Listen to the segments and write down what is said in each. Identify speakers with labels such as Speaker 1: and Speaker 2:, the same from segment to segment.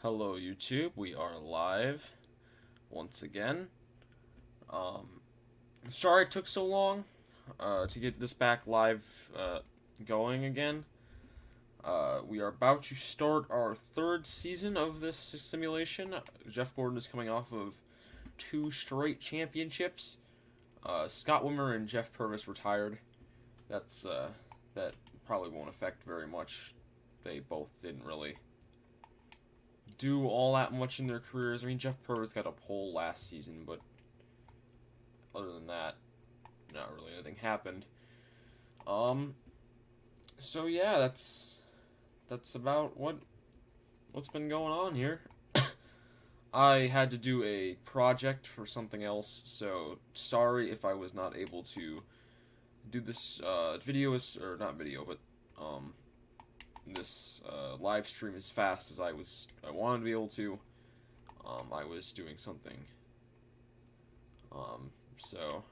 Speaker 1: Hello YouTube, we are live once again. Um, Sorry it took so long to get this back live going again. We are about to start our third season of this simulation. Jeff Gordon is coming off of 2 straight championships. Scott Wimmer and Jeff Purvis retired. That probably won't affect very much. They both didn't really do all that much in their careers. I mean, Jeff Purvis got a pole last season, but other than that, not really anything happened. So yeah, that's about what's been going on here. I had to do a project for something else, so sorry if I was not able to do this video, or not video, but this live stream as fast as I wanted to be able to. I was doing something. So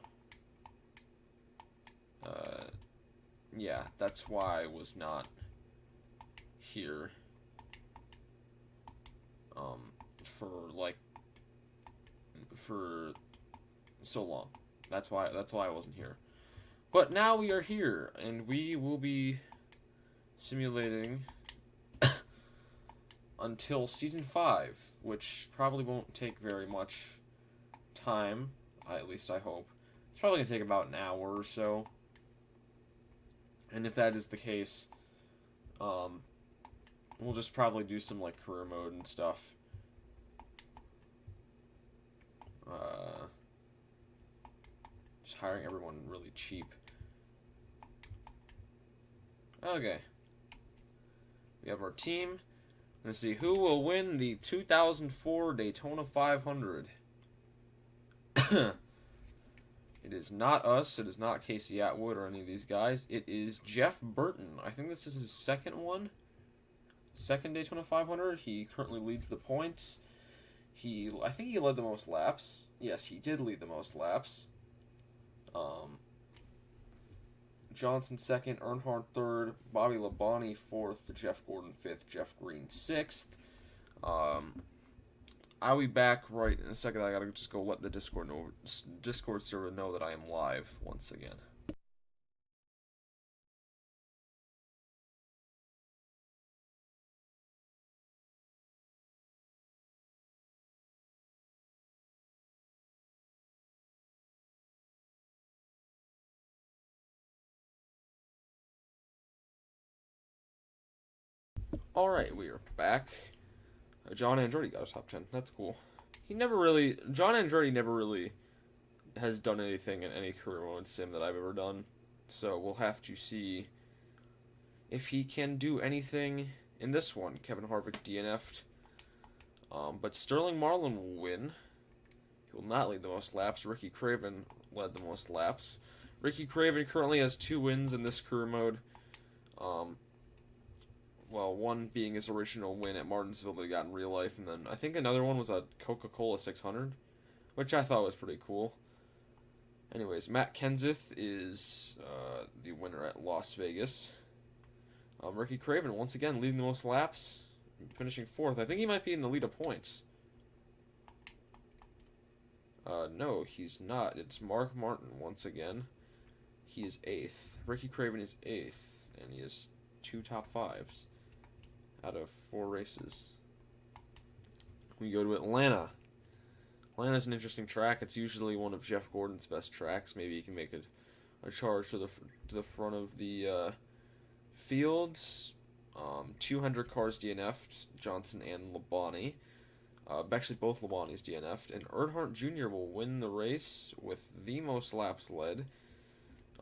Speaker 1: yeah, that's why I was not here for so long. That's why I wasn't here. But now we are here, and we will be simulating until Season 5, which probably won't take very much time, at least I hope. It's probably going to take about an hour or so. And if that is the case, we'll just probably do some, like, career mode and stuff. Just hiring everyone really cheap. Okay. We have our team. Let's see who will win the 2004 Daytona 500. It is not us. It is not Casey Atwood or any of these guys. It is Jeff Burton. I think this is his second one. Second Daytona 500. He currently leads the points. I think he led the most laps. Yes, he did lead the most laps. Johnson second, Earnhardt third, Bobby Labonte fourth, Jeff Gordon fifth, Jeff Green sixth. I'll be back right in a second. I gotta just go let the Discord server know that I am live once again. Alright, we are back. John Andretti got a top 10. That's cool. John Andretti never really has done anything in any career mode sim that I've ever done. So we'll have to see if he can do anything in this one. Kevin Harvick DNF'd. But Sterling Marlin will win. He will not lead the most laps. Ricky Craven led the most laps. Ricky Craven currently has 2 wins in this career mode. Well, one being his original win at Martinsville that he got in real life, and then I think another one was a Coca-Cola 600, which I thought was pretty cool. Anyways, Matt Kenseth is the winner at Las Vegas. Ricky Craven, once again, leading the most laps, finishing 4th. I think he might be in the lead of points. No, he's not. It's Mark Martin, once again. He is 8th. Ricky Craven is 8th, and he has 2 top 5s. Out of 4 races. We go to Atlanta. Atlanta's an interesting track. It's usually one of Jeff Gordon's best tracks. Maybe he can make a charge to the front of the fields. 200 cars DNF'd, Johnson and Labonte. Actually, both Labonte's DNF'd. And Earnhardt Jr. will win the race with the most laps led.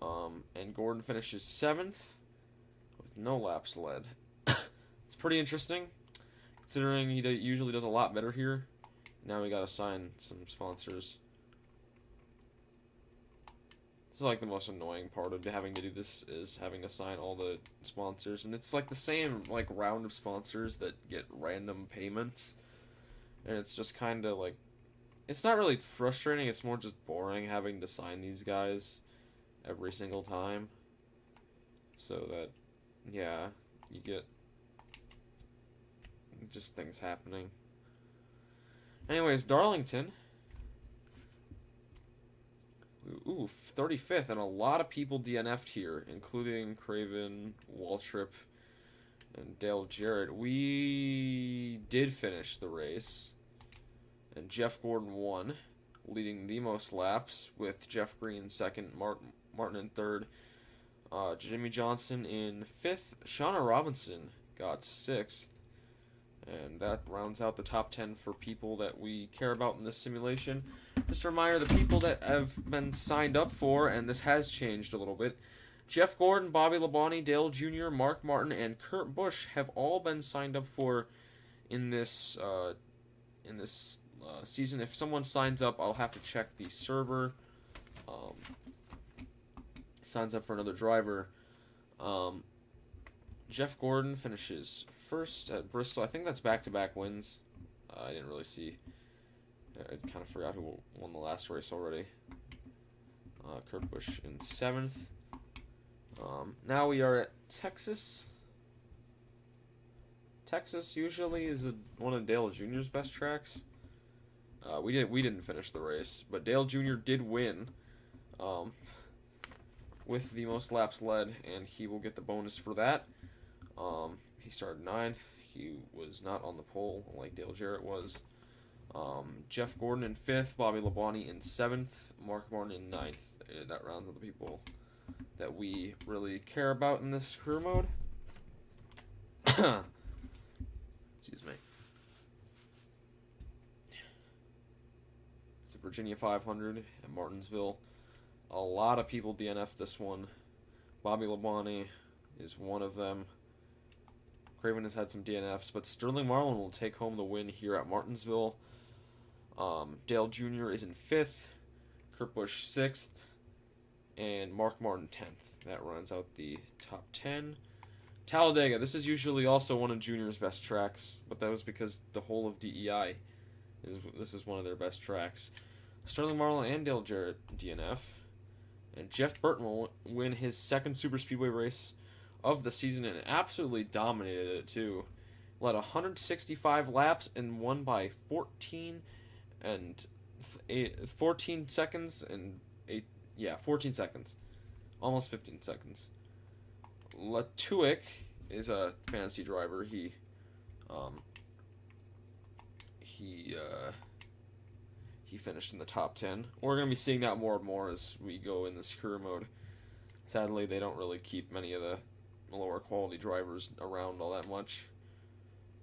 Speaker 1: And Gordon finishes 7th with no laps led. It's pretty interesting, considering he usually does a lot better here. Now we gotta sign some sponsors. This is like the most annoying part of having to do this, is having to sign all the sponsors, and it's like the same like round of sponsors that get random payments, and it's just kind of like, it's not really frustrating. It's more just boring having to sign these guys every single time. So that, yeah, you get just things happening. Anyways, Darlington. Ooh, 35th, and a lot of people DNF'd here, including Craven, Waltrip, and Dale Jarrett. We did finish the race, and Jeff Gordon won, leading the most laps, with Jeff Green second, Martin in third, Jimmy Johnson in fifth, Shauna Robinson got sixth, and that rounds out the top 10 for people that we care about in this simulation. Just a reminder, the people that have been signed up for, and this has changed a little bit, Jeff Gordon, Bobby Labonte, Dale Jr., Mark Martin, and Kurt Busch have all been signed up for in this season. If someone signs up, I'll have to check the server. Signs up for another driver. Jeff Gordon finishes first at Bristol. I think that's back-to-back wins. I didn't really see. I kind of forgot who won the last race already. Kurt Busch in seventh. Now we are at Texas. Texas usually is one of Dale Jr.'s best tracks. We didn't finish the race, but Dale Jr. did win. With the most laps led, and he will get the bonus for that. He started ninth. He was not on the pole like Dale Jarrett was. Jeff Gordon in fifth, Bobby Labonte in seventh, Mark Martin in ninth. That rounds out the people that we really care about in this career mode. Excuse me. It's a Virginia 500 at Martinsville. A lot of people DNF this one. Bobby Labonte is one of them. Craven has had some DNFs, but Sterling Marlin will take home the win here at Martinsville. Dale Jr. is in fifth, Kurt Busch sixth, and Mark Martin 10th. That runs out the top 10. Talladega, this is usually also one of Junior's best tracks, but that was because the whole of DEI this is one of their best tracks. Sterling Marlin and Dale Jarrett DNF. And Jeff Burton will win his second super speedway race of the season and absolutely dominated it too. Led 165 laps and won by 14 seconds and 14 seconds. Almost 15 seconds. Latuick is a fantasy driver. He finished in the top 10. We're going to be seeing that more and more as we go in this career mode. Sadly, they don't really keep many of the lower quality drivers around all that much.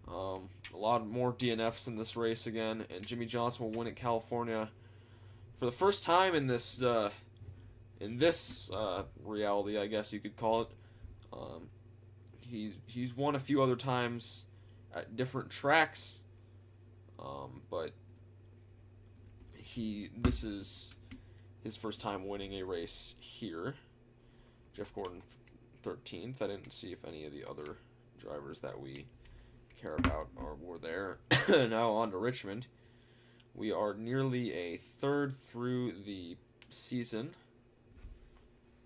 Speaker 1: A lot more DNFs in this race again, and Jimmy Johnson will win at California for the first time in this reality, I guess you could call it. He's won a few other times at different tracks, but this is his first time winning a race here. Jeff Gordon 13th. I didn't see if any of the other drivers that we care about were there. Now on to Richmond. We are nearly a third through the season.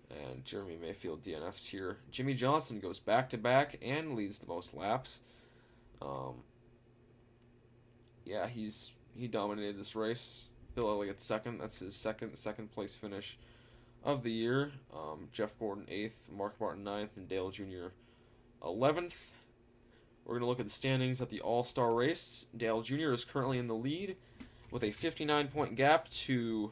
Speaker 1: And Jeremy Mayfield DNFs here. Jimmy Johnson goes back-to-back and leads the most laps. He dominated this race. Bill Elliott second. That's his second place finish of the year. Jeff Gordon 8th, Mark Martin 9th, and Dale Jr. 11th. We're going to look at the standings at the All-Star race. Dale Jr. is currently in the lead with a 59-point gap to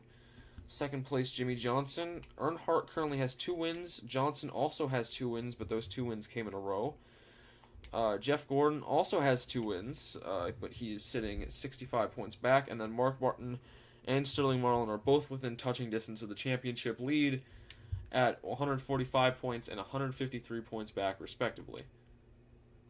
Speaker 1: second place Jimmy Johnson. Earnhardt currently has 2 wins. Johnson also has 2 wins, but those 2 wins came in a row. Jeff Gordon also has 2 wins, but he is sitting at 65 points back. And then Mark Martin and Sterling Marlin are both within touching distance of the championship lead at 145 points and 153 points back, respectively.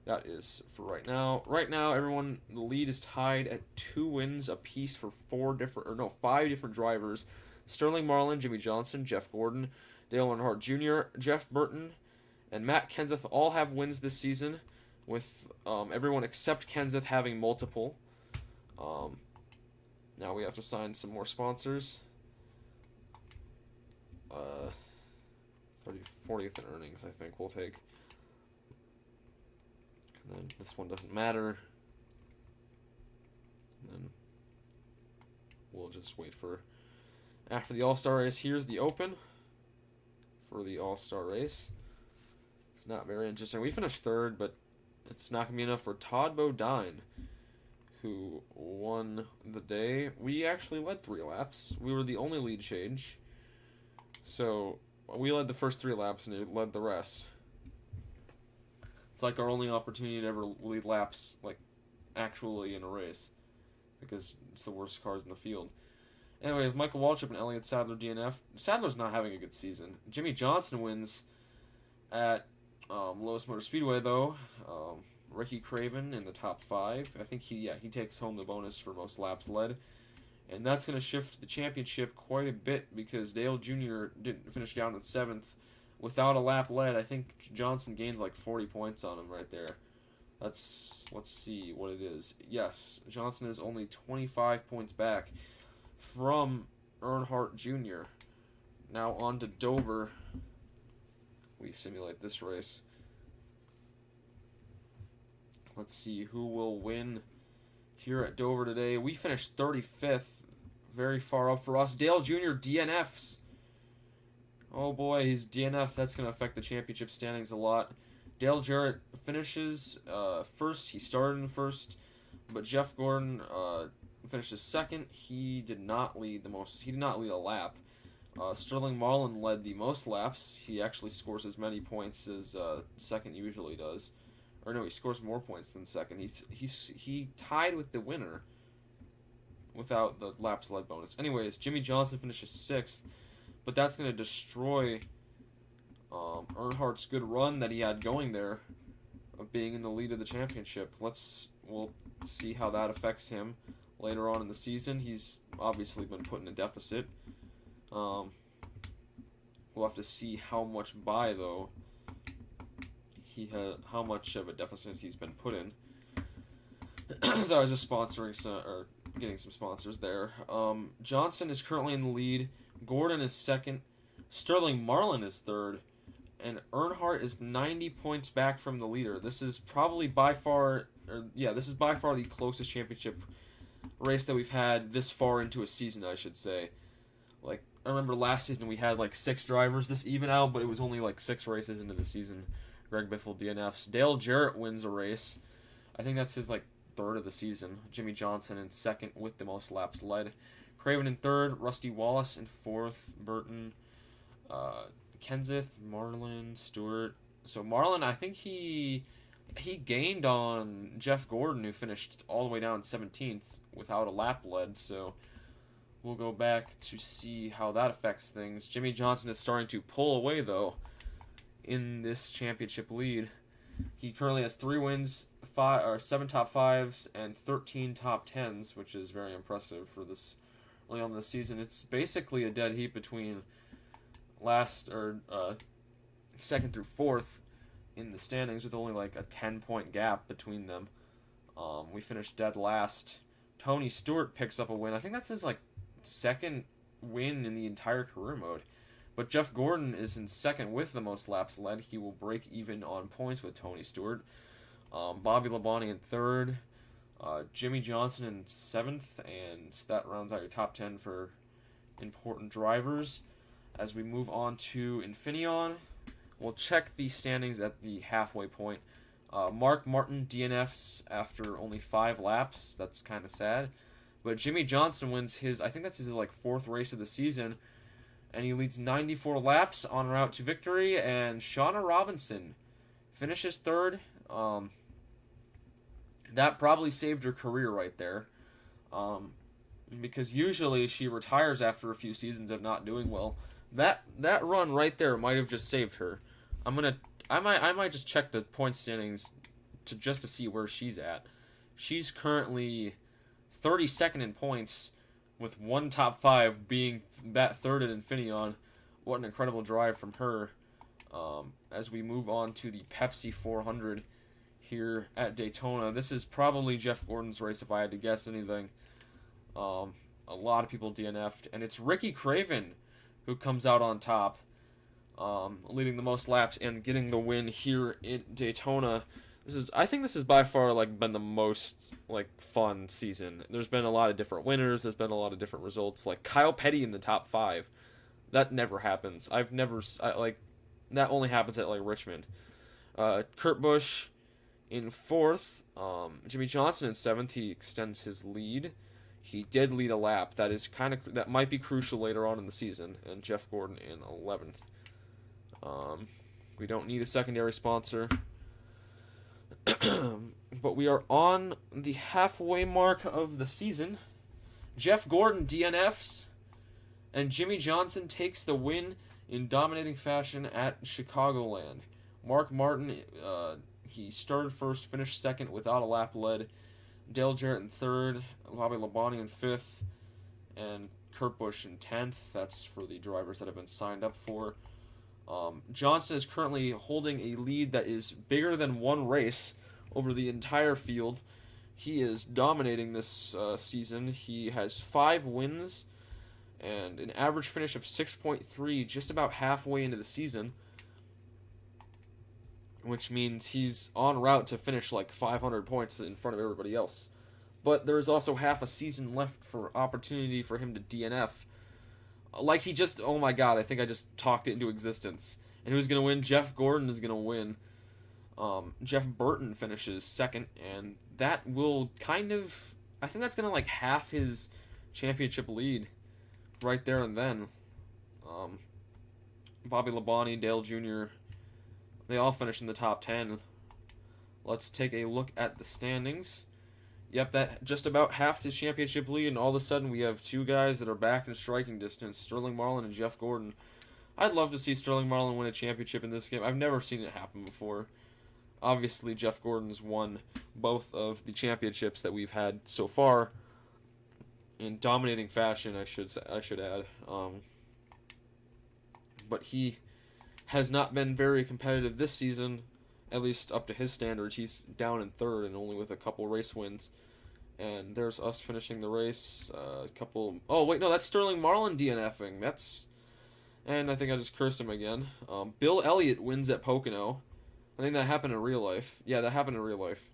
Speaker 1: That is for right now. Right now, the lead is tied at 2 wins apiece for 5 different drivers. Sterling Marlin, Jimmy Johnson, Jeff Gordon, Dale Earnhardt Jr., Jeff Burton, and Matt Kenseth all have wins this season, with everyone except Kenseth having multiple. Now we have to sign some more sponsors. 40th in earnings, I think we'll take. And then this one doesn't matter. And we'll just wait for after the All-Star race. Here's the Open for the All-Star race. It's not very interesting. We finished third, but it's not going to be enough for Todd Bodine, who won the day. We actually led 3 laps. We were the only lead change. So we led the first 3 laps, and it led the rest. It's like our only opportunity to ever lead laps, like, actually in a race, because it's the worst cars in the field. Anyways, Michael Waltrip and Elliott Sadler DNF. Sadler's not having a good season. Jimmy Johnson wins at Lotus Motor Speedway, though. Ricky Craven in the top 5. I think he takes home the bonus for most laps led. And that's going to shift the championship quite a bit because Dale Jr. didn't finish down in 7th. Without a lap led, I think Johnson gains like 40 points on him right there. Let's see what it is. Yes, Johnson is only 25 points back from Earnhardt Jr. Now on to Dover. We simulate this race. Let's see who will win here at Dover today. We finished 35th. Very far up for us. Dale Jr. DNFs. Oh boy, he's DNF. That's going to affect the championship standings a lot. Dale Jarrett finishes first. He started in first, but Jeff Gordon finishes second. He did not lead He did not lead a lap. Sterling Marlin led the most laps. He actually scores as many points as second usually does. Or no, he scores more points than second. He tied with the winner without the laps led bonus. Anyways, Jimmy Johnson finishes 6th. But that's going to destroy Earnhardt's good run that he had going there of being in the lead of the championship. We'll see how that affects him later on in the season. He's obviously been put in a deficit. We'll have to see how much how much of a deficit he's been put in. So I was just getting some sponsors there. Johnson is currently in the lead. Gordon is second. Sterling Marlin is third. And Earnhardt is 90 points back from the leader. This is probably by far the closest championship race that we've had this far into a season, I should say. Like, I remember last season we had like 6 drivers this even out, but it was only like 6 races into the season. Greg Biffle DNFs. Dale Jarrett wins a race. I think that's his like 3rd of the season. Jimmy Johnson in 2nd with the most laps led. Craven in 3rd, Rusty Wallace in 4th, Burton, Kenseth, Marlin, Stewart. So Marlin, I think he gained on Jeff Gordon, who finished all the way down 17th without a lap led. So we'll go back to see how that affects things. Jimmy Johnson is starting to pull away, though, in this championship lead. He currently has 3 wins, 7 top 5s, and 13 top 10s, which is very impressive for this early on this season. It's basically a dead heat between second through 4th in the standings, with only like a 10-point gap between them. We finished dead last. Tony Stewart picks up a win. I think that's his like 2nd win in the entire career mode. But Jeff Gordon is in 2nd with the most laps led. He will break even on points with Tony Stewart. Bobby Labonte in 3rd. Jimmy Johnson in 7th. And that rounds out your top 10 for important drivers. As we move on to Infineon, we'll check the standings at the halfway point. Mark Martin DNFs after only 5 laps. That's kind of sad. But Jimmy Johnson wins I think that's his like 4th race of the season. And he leads 94 laps en route to victory. And Shauna Robinson finishes 3rd. That probably saved her career right there. Because usually she retires after a few seasons of not doing well. That run right there might have just saved her. I might just check the point standings to see where she's at. She's currently 32nd in points, with 1 top 5 being that 3rd at Infineon. What an incredible drive from her. As we move on to the Pepsi 400 here at Daytona. This is probably Jeff Gordon's race if I had to guess anything. A lot of people DNF'd, and it's Ricky Craven who comes out on top, leading the most laps and getting the win here in Daytona. I think this has by far like been the most like fun season. There's been a lot of different winners. There's been a lot of different results. Like Kyle Petty in the top 5, that never happens. Like that only happens at like Richmond. Kurt Busch in 4th. Jimmy Johnson in 7th. He extends his lead. He did lead a lap. That might be crucial later on in the season. And Jeff Gordon in 11th. We don't need a secondary sponsor. But we are on the halfway mark of the season. Jeff Gordon DNFs, and Jimmy Johnson takes the win in dominating fashion at Chicagoland. Mark Martin, he started first, finished second without a lap led. Dale Jarrett in 3rd, Bobby Labonte in 5th, and Kurt Busch in 10th. That's for the drivers that have been signed up for. Johnson is currently holding a lead that is bigger than one race over the entire field. He is dominating this season. He has 5 wins and an average finish of 6.3 just about halfway into the season, which means he's en route to finish like 500 points in front of everybody else. But there's also half a season left for opportunity for him to DNF. Like oh my god, I think I just talked it into existence. And who's going to win? Jeff Gordon is going to win. Jeff Burton finishes 2nd, and that will I think that's going to like half his championship lead right there and then. Bobby Labonte, Dale Jr., they all finished in the top 10. Let's take a look at the standings. Yep, that just about halved his championship lead, and all of a sudden we have 2 guys that are back in striking distance, Sterling Marlin and Jeff Gordon. I'd love to see Sterling Marlin win a championship in this game. I've never seen it happen before. Obviously, Jeff Gordon's won both of the championships that we've had so far in dominating fashion, I should add. But he has not been very competitive this season, at least up to his standards. He's down in 3rd and only with a couple race wins. And there's us finishing the race. Oh, wait, no, that's Sterling Marlin DNFing. And I think I just cursed him again. Bill Elliott wins at Pocono. I think that happened in real life. Yeah, that happened in real life.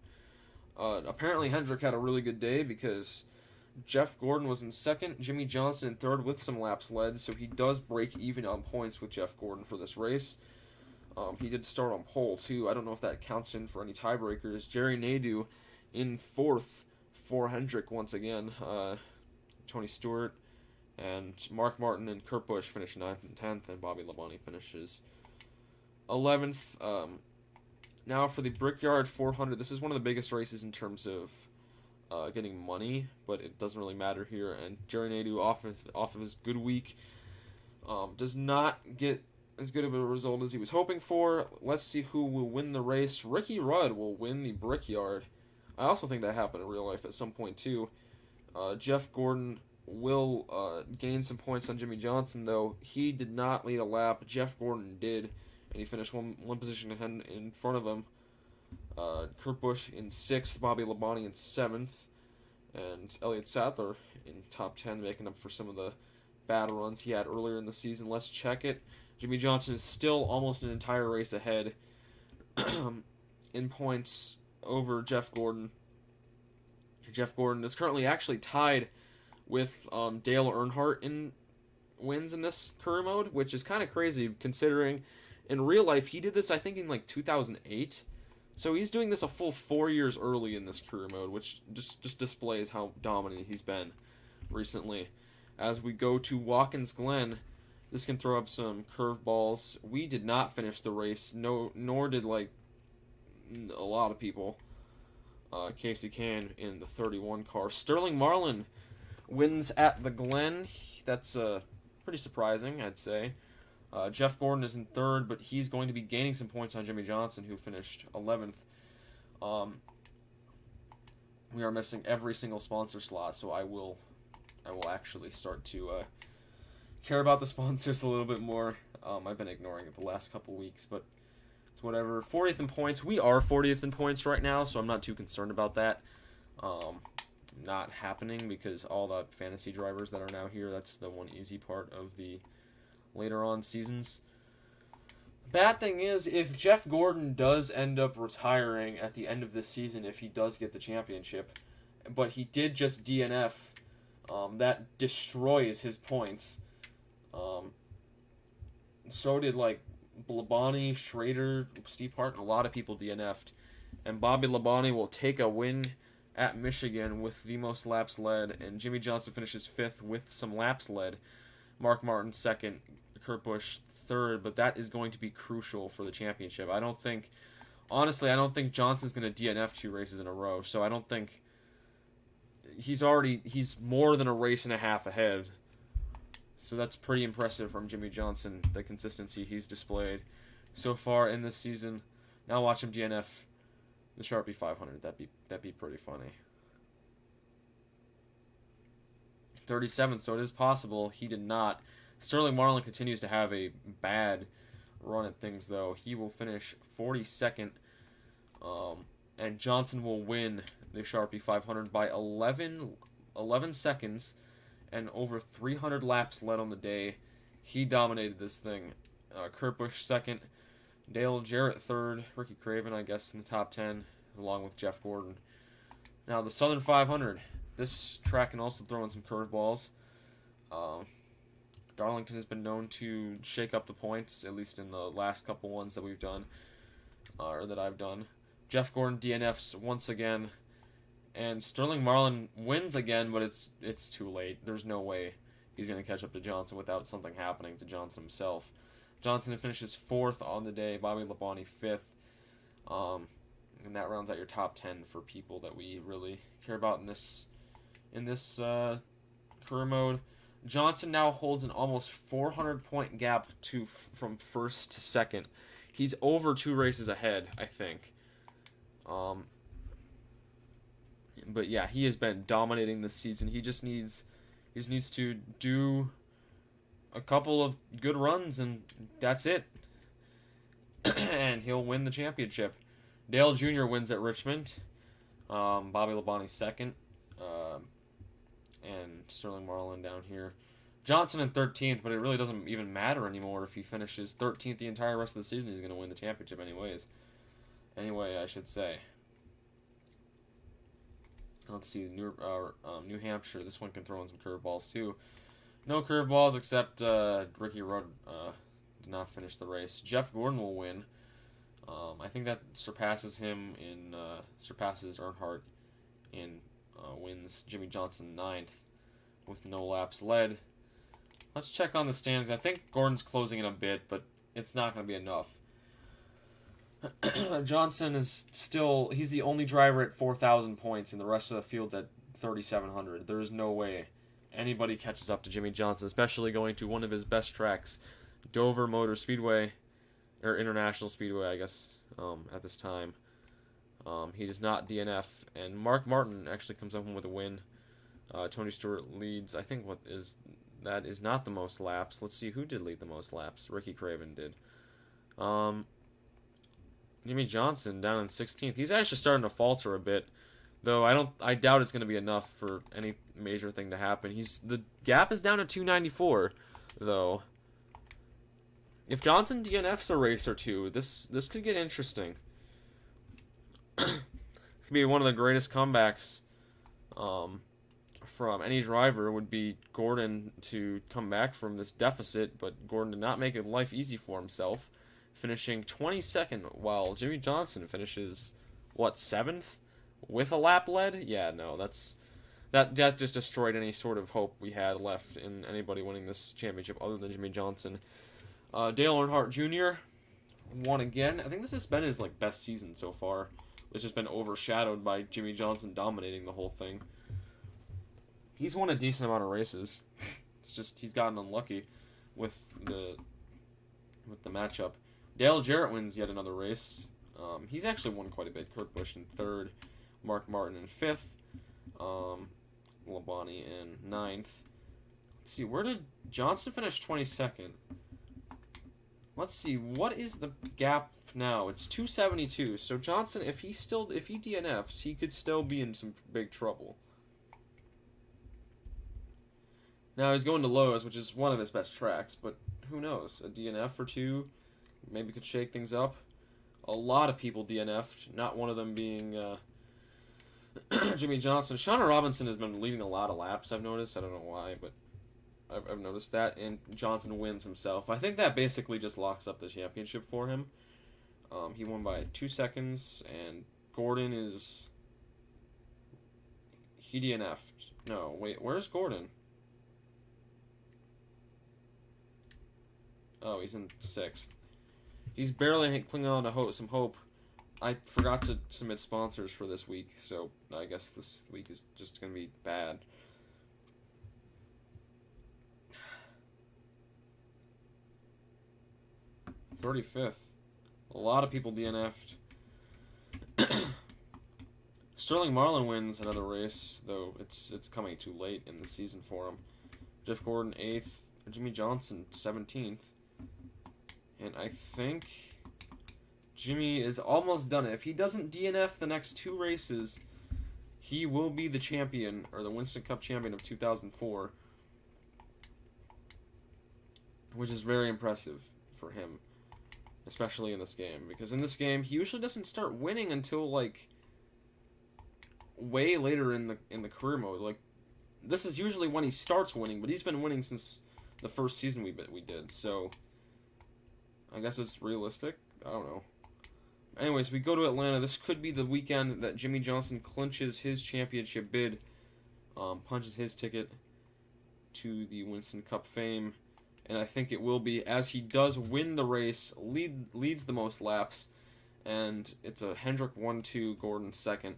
Speaker 1: Apparently Hendrick had a really good day because Jeff Gordon was in 2nd, Jimmy Johnson in 3rd with some laps led, so he does break even on points with Jeff Gordon for this race. He did start on pole, too. I don't know if that counts in for any tiebreakers. Jerry Nadeau in 4th for Hendrick once again. Tony Stewart and Mark Martin and Kurt Busch finish 9th and 10th, and Bobby Labonte finishes 11th. Now for the Brickyard 400. This is one of the biggest races in terms of getting money, but it doesn't really matter here. And Jerry Nadeau, off of his good week, does not get as good of a result as he was hoping for. Let's see who will win the race. Ricky Rudd will win the Brickyard. I also think that happened in real life at some point too. Jeff Gordon will gain some points on Jimmy Johnson, though. He did not lead a lap. Jeff Gordon did, and he finished one position ahead in front of him. Kurt Busch in 6th, Bobby Labonte in 7th, and Elliott Sadler in top 10, making up for some of the bad runs he had earlier in the season. Let's check it. Jimmy Johnson is still almost an entire race ahead in points over Jeff Gordon. Jeff Gordon is currently actually tied with Dale Earnhardt in wins in this career mode, which is kind of crazy considering in real life he did this I think in like 2008. So he's doing this a full 4 years early in this career mode, which just displays how dominant he's been recently. As we go to Watkins Glen, this can throw up some curveballs. We did not finish the race, nor did like a lot of people. Casey Can in the 31 car. Sterling Marlin wins at the Glen. That's pretty surprising, I'd say. Jeff Gordon is in 3rd, but he's going to be gaining some points on Jimmy Johnson, who finished 11th. We are missing every single sponsor slot, so I will actually start to care about the sponsors a little bit more. I've been ignoring it the last couple weeks, but it's whatever. 40th in points. We are 40th in points right now, so I'm not too concerned about that. Not happening because all the fantasy drivers that are now here, that's the one easy part of the later on seasons. Bad thing is, if Jeff Gordon does end up retiring at the end of this season, if he does get the championship, but he did just DNF, that destroys his points. So did, like, Labonte, Schrader, Steve Hart, and a lot of people DNF'd. And Bobby Labonte will take a win at Michigan with the most laps led, and Jimmy Johnson finishes 5th with some laps led. Mark Martin 2nd, Kurt Busch 3rd, but that is going to be crucial for the championship. I don't think Johnson's going to DNF 2 races in a row, so I don't think he's more than a race and a half ahead. So that's pretty impressive from Jimmy Johnson, the consistency he's displayed so far in this season. Now watch him DNF the Sharpie 500. That'd be pretty funny. 37th, so it is possible he did not. Sterling Marlin continues to have a bad run at things, though. He will finish 42nd, and Johnson will win the Sharpie 500 by 11 seconds and over 300 laps led on the day. He dominated this thing. Kurt Busch 2nd, Dale Jarrett 3rd, Ricky Craven, I guess, in the top 10, along with Jeff Gordon. Now, the Southern 500. This track can also throw in some curveballs. Darlington has been known to shake up the points, at least in the last couple ones that we've done, or that I've done. Jeff Gordon DNFs once again, and Sterling Marlin wins again, but it's too late. There's no way he's going to catch up to Johnson without something happening to Johnson himself. Johnson finishes 4th on the day, Bobby Labonte 5th, and that rounds out your top 10 for people that we really care about in this career mode. Johnson now holds an almost 400-point gap from 1st to 2nd. He's over 2 races ahead, I think. But yeah, he has been dominating this season. He just needs to do a couple of good runs, and that's it. And he'll win the championship. Dale Jr. wins at Richmond. Bobby Labonte 2nd. And Sterling Marlin down here. Johnson in 13th, but it really doesn't even matter anymore if he finishes 13th the entire rest of the season. He's going to win the championship anyways. Anyway, I should say. Let's see, New Hampshire. This one can throw in some curveballs too. No curveballs except Ricky Rudd did not finish the race. Jeff Gordon will win. I think that surpasses Earnhardt in wins Jimmy Johnson 9th with no laps led. Let's check on the standings. I think Gordon's closing in a bit, but it's not going to be enough. Johnson is still, he's the only driver at 4,000 points, and the rest of the field at 3,700. There is no way anybody catches up to Jimmy Johnson, especially going to one of his best tracks, Dover Motor Speedway, or International Speedway, I guess, at this time. He does not DNF, and Mark Martin actually comes up with a win. Tony Stewart leads, I think that is not the most laps. Let's see who did lead the most laps. Ricky Craven did. Jimmy Johnson down in 16th. He's actually starting to falter a bit, though I doubt it's going to be enough for any major thing to happen. The gap is down to 294, though. If Johnson DNFs a race or two, this could get interesting. This could be one of the greatest comebacks from any driver. Would be Gordon to come back from this deficit, but Gordon did not make life easy for himself, finishing 22nd, while Jimmy Johnson finishes, 7th? With a lap led? Yeah, no, that just destroyed any sort of hope we had left in anybody winning this championship other than Jimmy Johnson. Dale Earnhardt Jr. won again. I think this has been his best season so far. It's just been overshadowed by Jimmy Johnson dominating the whole thing. He's won a decent amount of races. It's just he's gotten unlucky with the matchup. Dale Jarrett wins yet another race. He's actually won quite a bit. Kurt Busch in 3rd, Mark Martin in 5th, Labonte in 9th. Let's see, where did Johnson finish 22nd? Let's see, what is the gap now? It's 272. So Johnson, if he DNFs, he could still be in some big trouble. Now he's going to Lowe's, which is one of his best tracks, but who knows? A DNF or two maybe could shake things up. A lot of people DNF'd, not one of them being Jimmy Johnson. Shauna Robinson has been leading a lot of laps, I've noticed. I don't know why, but I've noticed that. And Johnson wins himself. I think that basically just locks up the championship for him. He won by 2 seconds, and Gordon is... He DNF'd. No, wait, where's Gordon? Oh, he's in 6th. He's barely clinging on to some hope. I forgot to submit sponsors for this week, so I guess this week is just going to be bad. $35th. A lot of people DNF'd. Sterling Marlin wins another race, though it's coming too late in the season for him. Jeff Gordon 8th. Jimmy Johnson 17th. And I think Jimmy is almost done it. If he doesn't DNF the next 2 races, he will be the champion, or the Winston Cup champion of 2004. Which is very impressive for him, especially in this game. Because in this game, he usually doesn't start winning until, like, way later in the career mode. Like, this is usually when he starts winning, but he's been winning since the first season we did, so I guess it's realistic. I don't know. Anyways, we go to Atlanta. This could be the weekend that Jimmy Johnson clinches his championship bid, punches his ticket to the Winston Cup fame, and I think it will be, as he does win the race, leads the most laps, and it's a Hendrick 1-2, Gordon 2nd,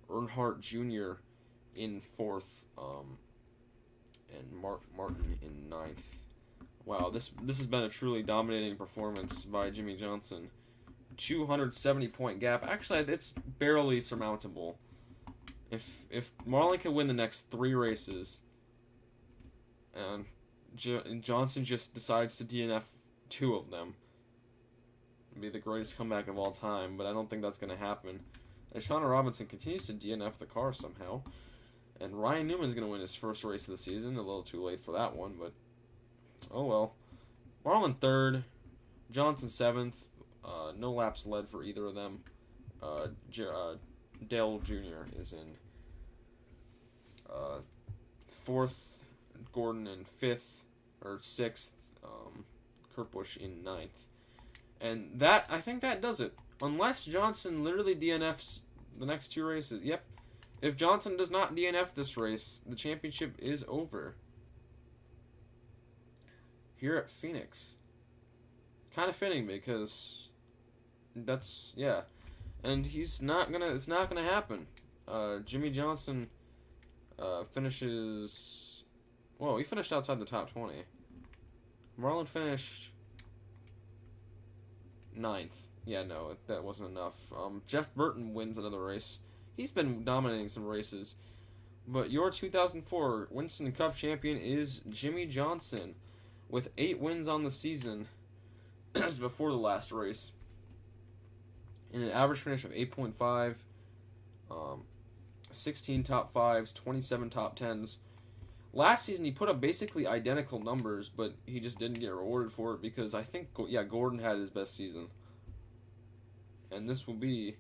Speaker 1: Earnhardt Jr. in 4th, and Martin in 9th. Wow, this has been a truly dominating performance by Jimmy Johnson. 270-point gap. Actually, it's barely surmountable. If Marlin can win the next 3 races, and Johnson just decides to DNF 2 of them, it'd be the greatest comeback of all time, but I don't think that's going to happen. And Shauna Robinson continues to DNF the car somehow. And Ryan Newman's going to win his first race of the season. A little too late for that one, but oh well. Marlin 3rd, Johnson 7th. No laps led for either of them. Dale Jr. is in 4th, Gordon in 5th, or 6th, Kurt Busch in 9th. And that, I think that does it. Unless Johnson literally DNFs the next 2 races. Yep. If Johnson does not DNF this race, the championship is over. Here at Phoenix. Kind of fitting, because that's, yeah. And it's not gonna happen. Jimmy Johnson finishes, well, he finished outside the top 20. Marlin finished 9th. Yeah, no, that wasn't enough. Jeff Burton wins another race. He's been dominating some races. But your 2004 Winston Cup champion is Jimmy Johnson, with 8 wins on the season before the last race. In an average finish of 8.5, 16 top 5s, 27 top 10s. Last season he put up basically identical numbers, but he just didn't get rewarded for it because I think, yeah, Gordon had his best season. And this will be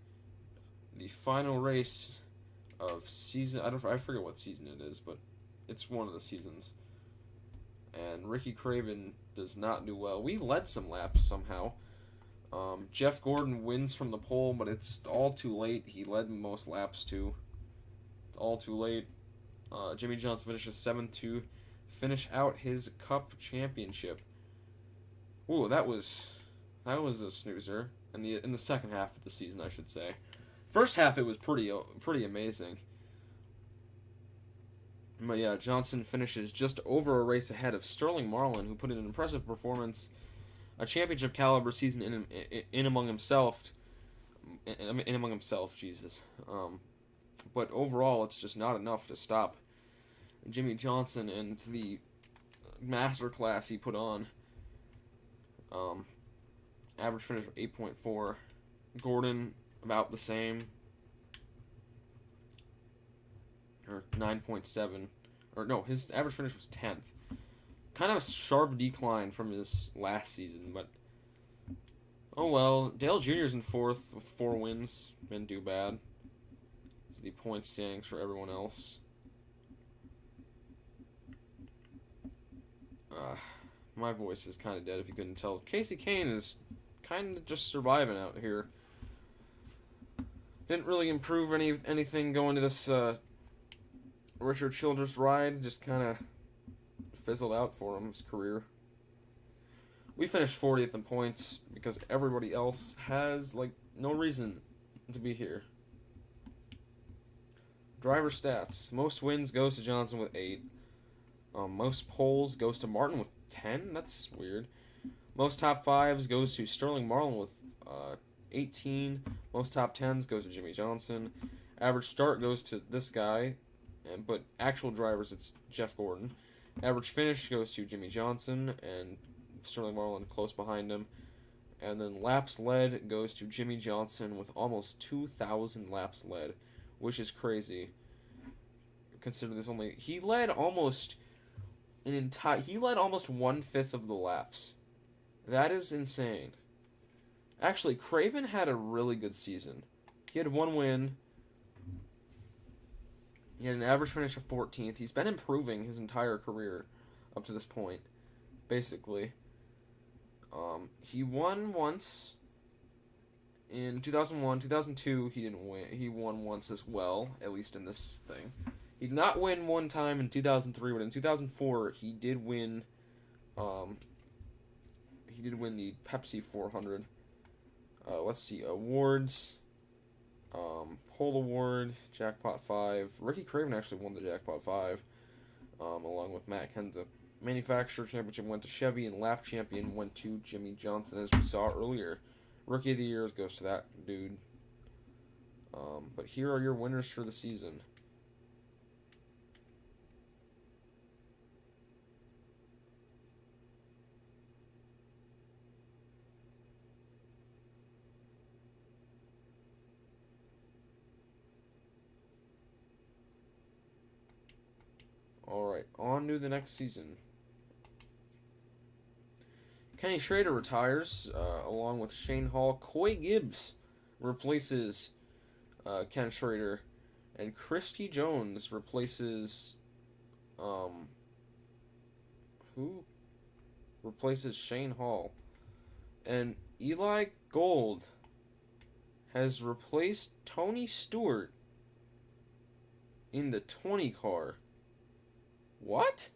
Speaker 1: the final race of season. I forget what season it is, but it's one of the seasons. And Ricky Craven does not do well. We led some laps somehow. Jeff Gordon wins from the pole, but it's all too late. He led most laps too. It's all too late. Jimmy Johnson finishes 7th to finish out his Cup championship. Ooh, that was a snoozer. In the second half of the season, I should say. First half, it was pretty amazing. But yeah, Johnson finishes just over a race ahead of Sterling Marlin, who put in an impressive performance, a championship caliber season in among himself. In among himself, Jesus. But overall, it's just not enough to stop Jimmy Johnson and the masterclass he put on. Average finish of 8.4. Gordon, about the same. Or 9.7. Or no, his average finish was 10th. Kind of a sharp decline from his last season, but Oh well, Dale Jr.'s in 4th with 4 wins. Didn't do bad. It's the point standings for everyone else. My voice is kind of dead if you couldn't tell. Casey Kane is kind of just surviving out here. Didn't really improve anything going to this Richard Childress ride. Just kind of fizzled out for him, his career. We finished 40th in points because everybody else has, like, no reason to be here. Driver stats. Most wins goes to Johnson with 8. Most poles goes to Martin with 10. That's weird. Most top 5s goes to Sterling Marlin with 18. Most top 10s goes to Jimmy Johnson. Average start goes to this guy, but actual drivers, it's Jeff Gordon. Average finish goes to Jimmy Johnson and Sterling Marlin close behind him. And then laps led goes to Jimmy Johnson with almost 2,000 laps led, which is crazy. Consider this only... He led almost 1/5 of the laps. That is insane. Actually, Craven had a really good season. He had 1 win. He had an average finish of 14th. He's been improving his entire career up to this point, basically. He won once in 2001. 2002, he didn't win. He won once as well, at least in this thing. He did not win one time in 2003, but in 2004, he did win. He did win the Pepsi 400. Let's see, awards. Pole Award, Jackpot 5. Ricky Craven actually won the Jackpot 5, along with Matt Kenseth. Manufacturer Championship went to Chevy, and Lap Champion went to Jimmy Johnson, as we saw earlier. Rookie of the Year goes to that dude. But here are your winners for the season. Alright, on to the next season. Kenny Schrader retires, along with Shane Hall. Coy Gibbs replaces Ken Schrader. And Christy Jones replaces... who? Replaces Shane Hall. And Eli Gold has replaced Tony Stewart in the 20 car. What?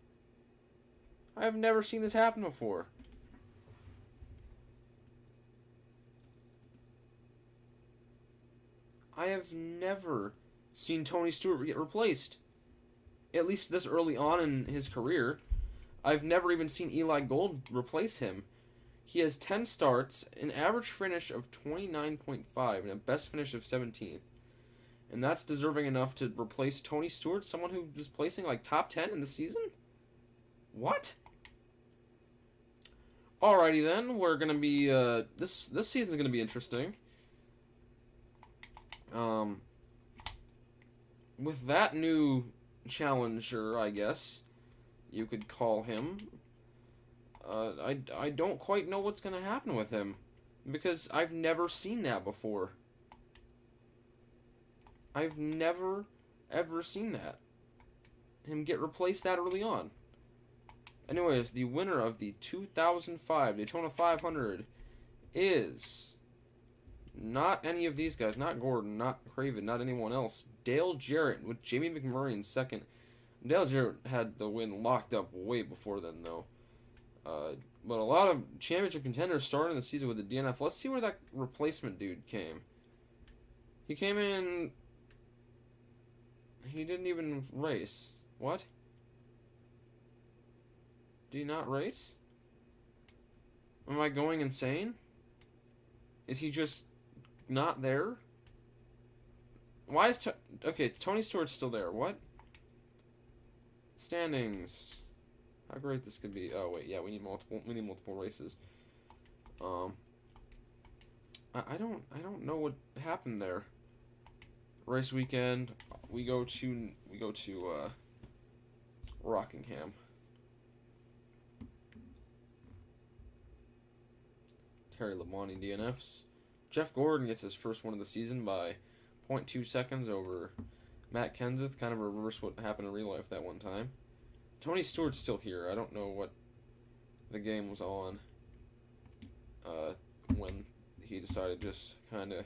Speaker 1: I have never seen this happen before. I have never seen Tony Stewart get replaced. At least this early on in his career. I've never even seen Eli Gold replace him. He has 10 starts, an average finish of 29.5, and a best finish of 17th. And that's deserving enough to replace Tony Stewart, someone who was placing like top 10 in the season? What? Alrighty then, we're gonna be, this season's gonna be interesting. With that new challenger, I guess you could call him, I don't quite know what's gonna happen with him, because I've never seen that before. I've never, ever seen that. Him get replaced that early on. Anyways, the winner of the 2005 Daytona 500 is not any of these guys. Not Gordon, not Craven, not anyone else. Dale Jarrett with Jamie McMurray in second. Dale Jarrett had the win locked up way before then, though. But a lot of championship contenders starting the season with the DNF. Let's see where that replacement dude came. He came in... He didn't even race. What? Did he not race? Am I going insane? Is he just not there? Why is... Okay, Tony Stewart's still there. What? Standings. How great this could be. Oh, wait, yeah, we need multiple races. I don't know what happened there. Race weekend, we go to Rockingham. Terry Labonte DNFs. Jeff Gordon gets his first win of the season by 0.2 seconds over Matt Kenseth. Kind of reverse what happened in real life that one time. Tony Stewart's still here. I don't know what the game was on when he decided just kind of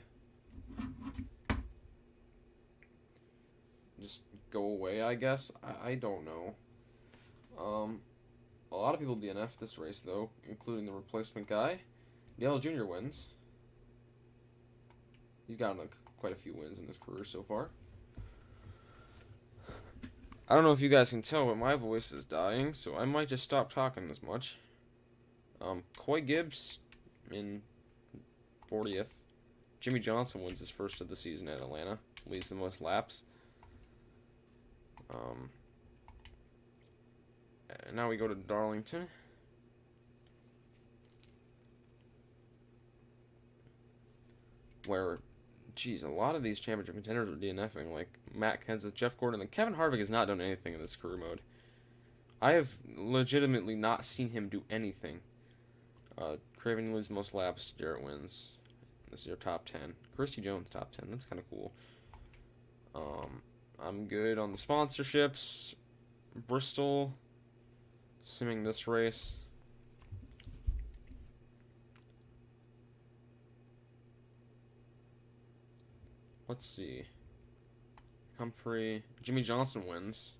Speaker 1: just go away, I guess. I don't know. A lot of people DNF this race, though, including the replacement guy. Dale Jr. wins. He's gotten quite a few wins in his career so far. I don't know if you guys can tell, but my voice is dying, so I might just stop talking as much. Coy Gibbs in 40th. Jimmy Johnson wins his first of the season at Atlanta. Leads the most laps. And now we go to Darlington. Where, geez, a lot of these championship contenders are DNFing, like Matt Kenseth, Jeff Gordon, and Kevin Harvick has not done anything in this career mode. I have legitimately not seen him do anything. Craven leads most laps, Jarrett wins. This is your top 10. Christy Jones, top 10. That's kind of cool. I'm good on the sponsorships. Bristol, assuming this race. Let's see. Humphrey, Jimmy Johnson wins.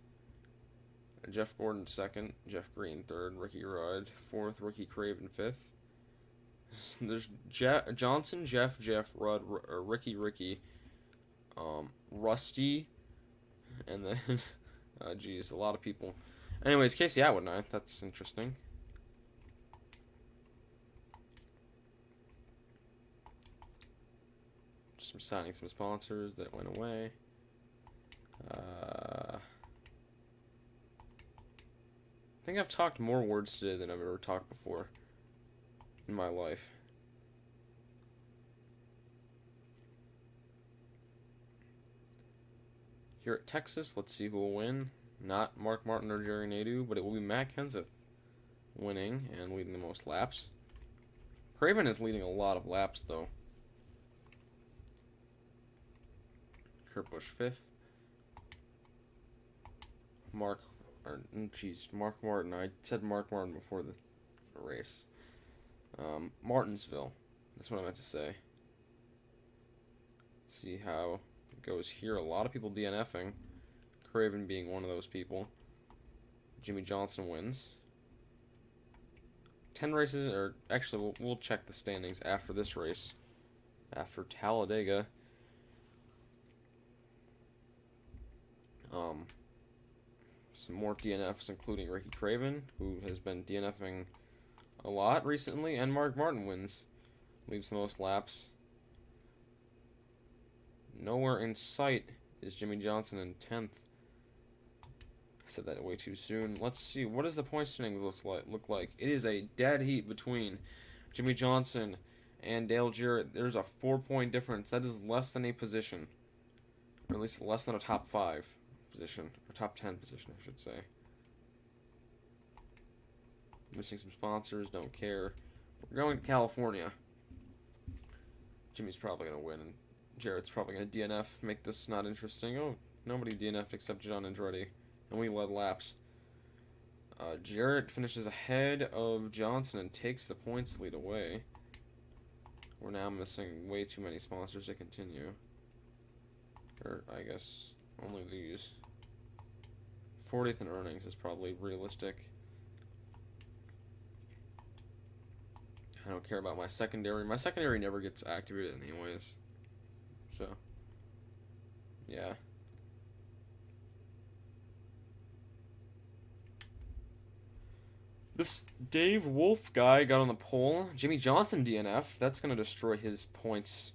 Speaker 1: Jeff Gordon second, Jeff Green third, Ricky Rudd fourth, Ricky Craven fifth. There's Johnson, Jeff, Rudd, Ricky, Rusty, and then, geez, a lot of people. Anyways, Casey Atwood ninth. That's interesting. Just signing some sponsors that went away. I think I've talked more words today than I've ever talked before in my life. Here at Texas, let's see who will win. Not Mark Martin or Jerry Nadeau, but it will be Matt Kenseth winning and leading the most laps. Craven is leading a lot of laps, though. Kurt Busch fifth. Mark Martin. I said Mark Martin before the race. Martinsville. That's what I meant to say. See how it goes here. A lot of people DNFing. Craven being one of those people. Jimmy Johnson wins. 10 races, or actually, we'll check the standings after this race. After Talladega. Some more DNFs, including Ricky Craven, who has been DNFing a lot recently, and Mark Martin wins. Leads the most laps. Nowhere in sight is Jimmy Johnson in 10th. I said that way too soon. Let's see, what does the point standings look like? It is a dead heat between Jimmy Johnson and Dale Jarrett. There's a 4-point difference. That is less than a position. Or at least less than a top 5 position. Or top 10 position, I should say. Missing some sponsors, don't care. We're going to California. Jimmy's probably going to win, and Jarrett's probably going to DNF, make this not interesting. Oh, nobody DNF'd except John Andretti, and we led laps. Jarrett finishes ahead of Johnson and takes the points lead away. We're now missing way too many sponsors to continue. Or, I guess, only these. 40th in earnings is probably realistic. I don't care about my secondary. My secondary never gets activated anyways. So, yeah. This Dave Wolf guy got on the pole. Jimmy Johnson DNF. That's going to destroy his points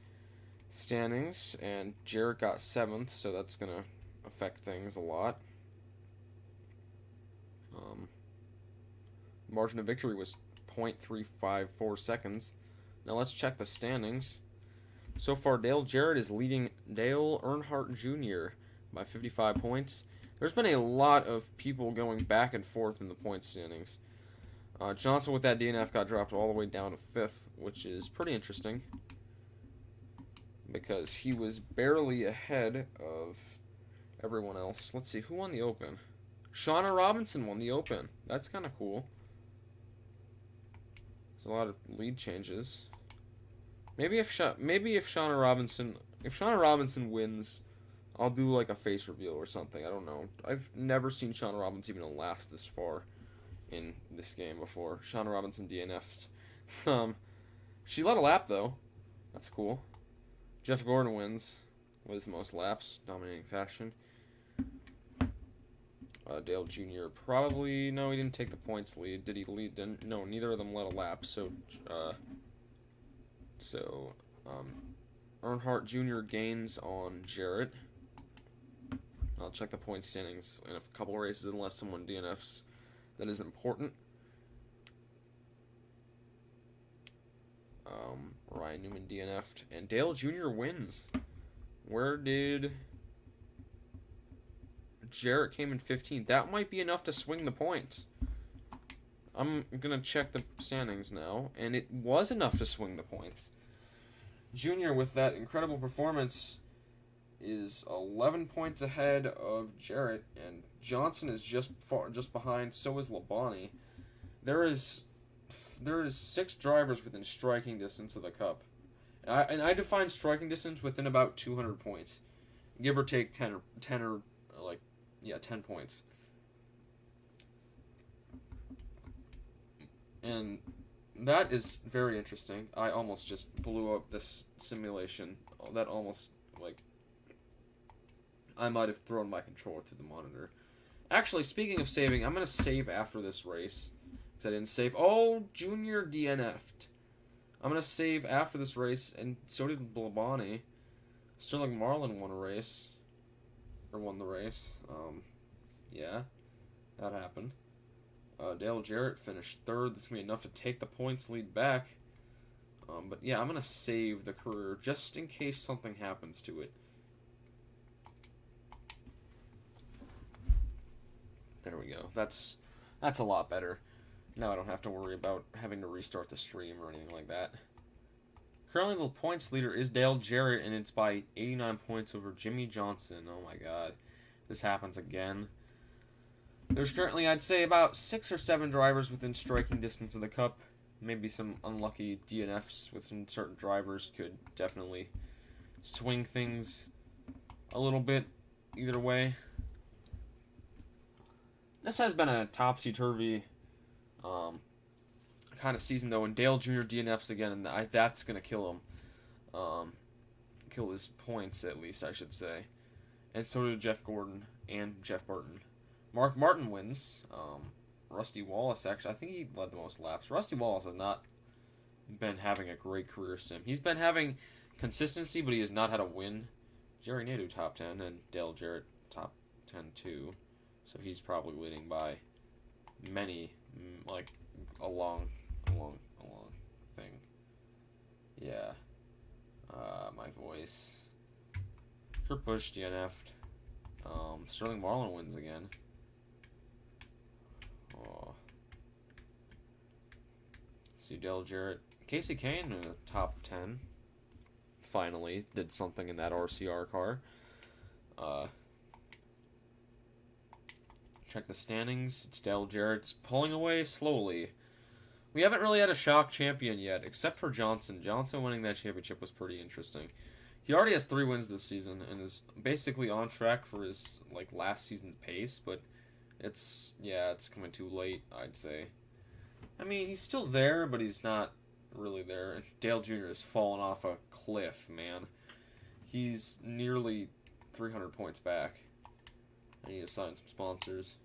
Speaker 1: standings. And Jarrett got 7th, so that's going to affect things a lot. Margin of victory was 0.354 seconds. Now let's check the standings. So far, Dale Jarrett is leading Dale Earnhardt Jr. by 55 points. There's been a lot of people going back and forth in the point standings. Johnson with that DNF got dropped all the way down to 5th, which is pretty interesting because he was barely ahead of everyone else. Let's see, who won the Open? Shauna Robinson won the Open. That's kind of cool. There's a lot of lead changes. Maybe if Shauna Robinson wins, I'll do like a face reveal or something. I don't know. I've never seen Shauna Robinson even last this far in this game before. Shauna Robinson DNFs. She led a lap though. That's cool. Jeff Gordon wins with the most laps, dominating fashion. Dale Jr. probably, no, he didn't take the points lead. Did he lead? No, neither of them led a lap. So Earnhardt Jr. gains on Jarrett. I'll check the point standings in a couple races unless someone DNFs that is important. Ryan Newman DNF'd, and Dale Jr. wins. Where did Jarrett came in 15th? That might be enough to swing the points. I'm gonna check the standings now, and it was enough to swing the points. Jr. with that incredible performance is 11 points ahead of Jarrett, and Johnson is just behind. So is Labonte. There is 6 drivers within striking distance of the Cup, and I define striking distance within about 200 points, give or take 10 points. And that is very interesting. I almost just blew up this simulation. That almost, I might have thrown my controller through the monitor. Actually, speaking of saving, I'm going to save after this race. Because I didn't save. Oh, Junior DNF'd. I'm going to save after this race, and so did Labonte. Sterling Marlin won the race. Yeah, that happened. Dale Jarrett finished 3rd. This is going to be enough to take the points lead back. But yeah, I'm going to save the career just in case something happens to it. There we go. That's a lot better. Now I don't have to worry about having to restart the stream or anything like that. Currently the points leader is Dale Jarrett, and it's by 89 points over Jimmy Johnson. Oh my god. This happens again. There's currently, I'd say, about 6 or 7 drivers within striking distance of the Cup. Maybe some unlucky DNFs with some certain drivers could definitely swing things a little bit either way. This has been a topsy-turvy kind of season, though, and Dale Jr. DNFs again, and that's going to kill him. Kill his points, at least, I should say. And so did Jeff Gordon and Jeff Burton. Mark Martin wins. Rusty Wallace, actually, I think he led the most laps. Rusty Wallace has not been having a great career sim. He's been having consistency, but he has not had a win. Jerry Nadeau top 10, and Dale Jarrett top 10 too. So he's probably leading by many, like a long thing. Yeah. My voice. Kurt Busch DNF'd. Sterling Marlin wins again. Oh. See Dale Jarrett. Casey Kane in the top 10. Finally did something in that RCR car. Check the standings. It's Dale Jarrett's pulling away slowly. We haven't really had a shock champion yet, except for Johnson. Johnson winning that championship was pretty interesting. He already has 3 wins this season and is basically on track for his last season's pace, but it's coming too late, I'd say. I mean, he's still there, but he's not really there. Dale Jr. has fallen off a cliff, man. He's nearly 300 points back. I need to sign some sponsors.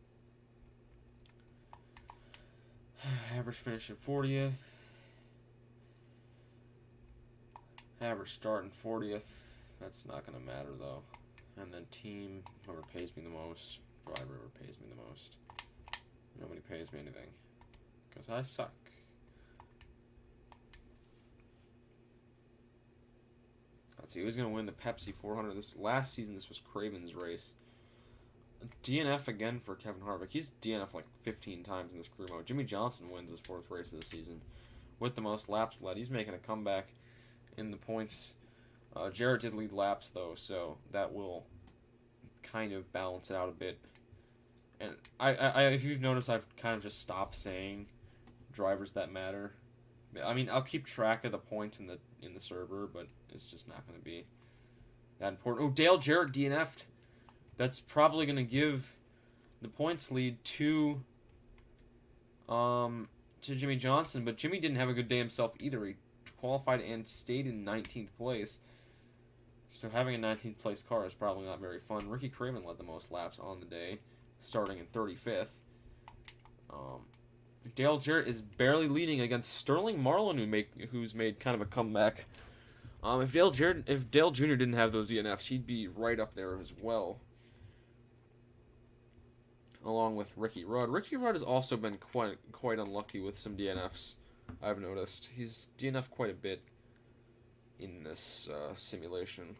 Speaker 1: Average finish at 40th. Average start in 40th. That's not going to matter, though. And then team, whoever pays me the most. Driver, whoever pays me the most. Nobody pays me anything. Because I suck. Let's see, who's going to win the Pepsi 400? This last season, this was Craven's race. DNF again for Kevin Harvick. He's DNF like 15 times in this career mode. Jimmy Johnson wins his 4th race of the season with the most laps led. He's making a comeback in the points. Jarrett did lead laps, though, so that will kind of balance it out a bit. And I if you've noticed, I've kind of just stopped saying drivers that matter. I mean, I'll keep track of the points in the server, but it's just not going to be that important. Oh, Dale Jarrett DNF'd. That's probably going to give the points lead to Jimmy Johnson, but Jimmy didn't have a good day himself either. He qualified and stayed in 19th place. So having a 19th place car is probably not very fun. Ricky Craven led the most laps on the day, starting in 35th. Dale Jarrett is barely leading against Sterling Marlin, who's made kind of a comeback. If Dale Jr. didn't have those DNFs, he'd be right up there as well, along with Ricky Rudd. Ricky Rudd has also been quite unlucky with some DNFs, I've noticed. He's DNF'd quite a bit in this simulation.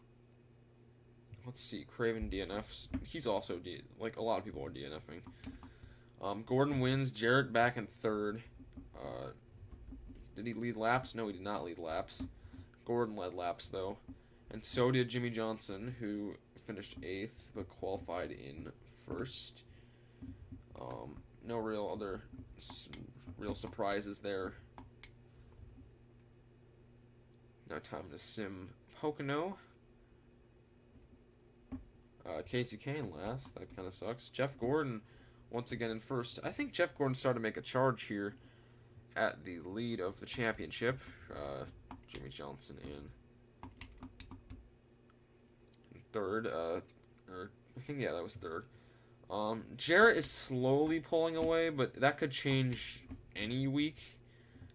Speaker 1: Let's see, Craven DNFs. He's also, like a lot of people are DNFing. Gordon wins. Jarrett back in 3rd. Did he lead laps? No, he did not lead laps. Gordon led laps, though. And so did Jimmy Johnson, who finished 8th, but qualified in 1st. No real other real surprises there. Now time to sim Pocono. Casey Kane last. That kind of sucks. Jeff Gordon once again in 1st. I think Jeff Gordon started to make a charge here at the lead of the championship. Jimmy Johnson in 3rd. Or I think, yeah, that was 3rd. Jarrett is slowly pulling away, but that could change any week.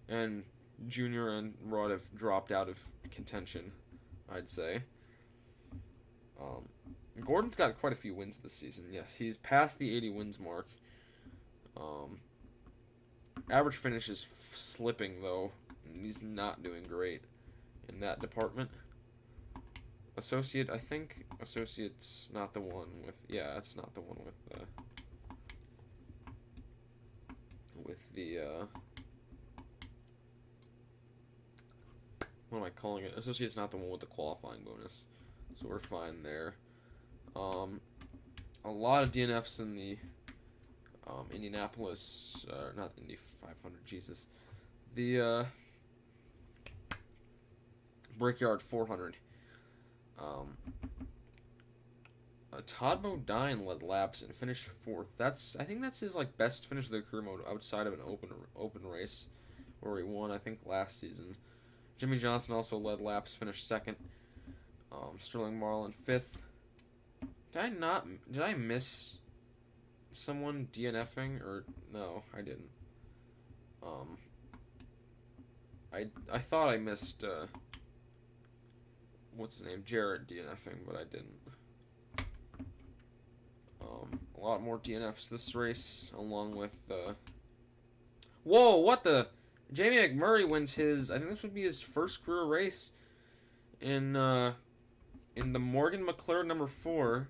Speaker 1: And Junior and Rudd have dropped out of contention, I'd say. Gordon's got quite a few wins this season. Yes, he's past the 80 wins mark. Average finish is slipping, though. He's not doing great in that department. Associate, I think Associate's not the one with... Yeah, it's not the one with the what am I calling it? Associate's not the one with the qualifying bonus. So we're fine there. A lot of DNFs in the Indianapolis, not Indy 500, Jesus. The Brickyard 400. Todd Bodine led laps and finished 4th. I think that's his best finish of the career mode outside of an open race where he won, I think, last season. Jimmy Johnson also led laps, finished 2nd. Sterling Marlin 5th. Did I miss someone DNFing, or no, I didn't. I thought I missed what's his name, Jarrett DNFing, but I didn't. A lot more DNFs this race, along with whoa, what the? Jamie McMurray wins his, I think this would be his first career race in the Morgan McLaren number 4,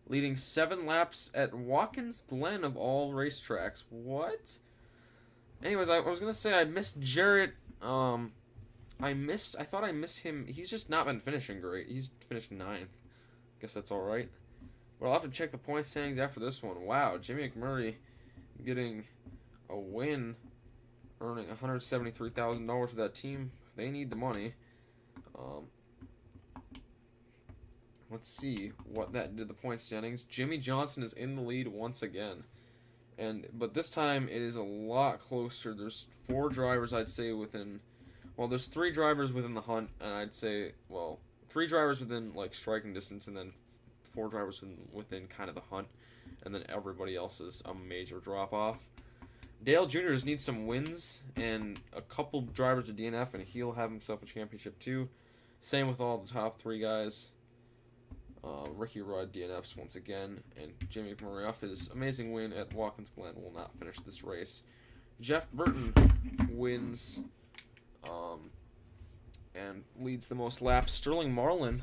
Speaker 1: leading 7 laps at Watkins Glen of all racetracks. What? Anyways, I was gonna say I missed Jarrett. I thought I missed him. He's just not been finishing great. He's finished 9th. Guess that's all right. But I'll have to check the point standings after this one. Wow, Jimmy McMurray getting a win, earning $173,000 for that team. They need the money. Let's see what that did the point standings. Jimmy Johnson is in the lead once again. But this time it is a lot closer. There's 4 drivers, I'd say, within... Well, there's 3 drivers within the hunt, and I'd say, 3 drivers within, striking distance, and then 4 drivers within kind of the hunt, and then everybody else is a major drop-off. Dale Jr. just needs some wins, and a couple drivers to DNF, and he'll have himself a championship, too. Same with all the top 3 guys. Ricky Rudd DNFs once again, and Jimmy McMurray off his amazing win at Watkins Glen will not finish this race. Jeff Burton wins and leads the most laps. Sterling Marlin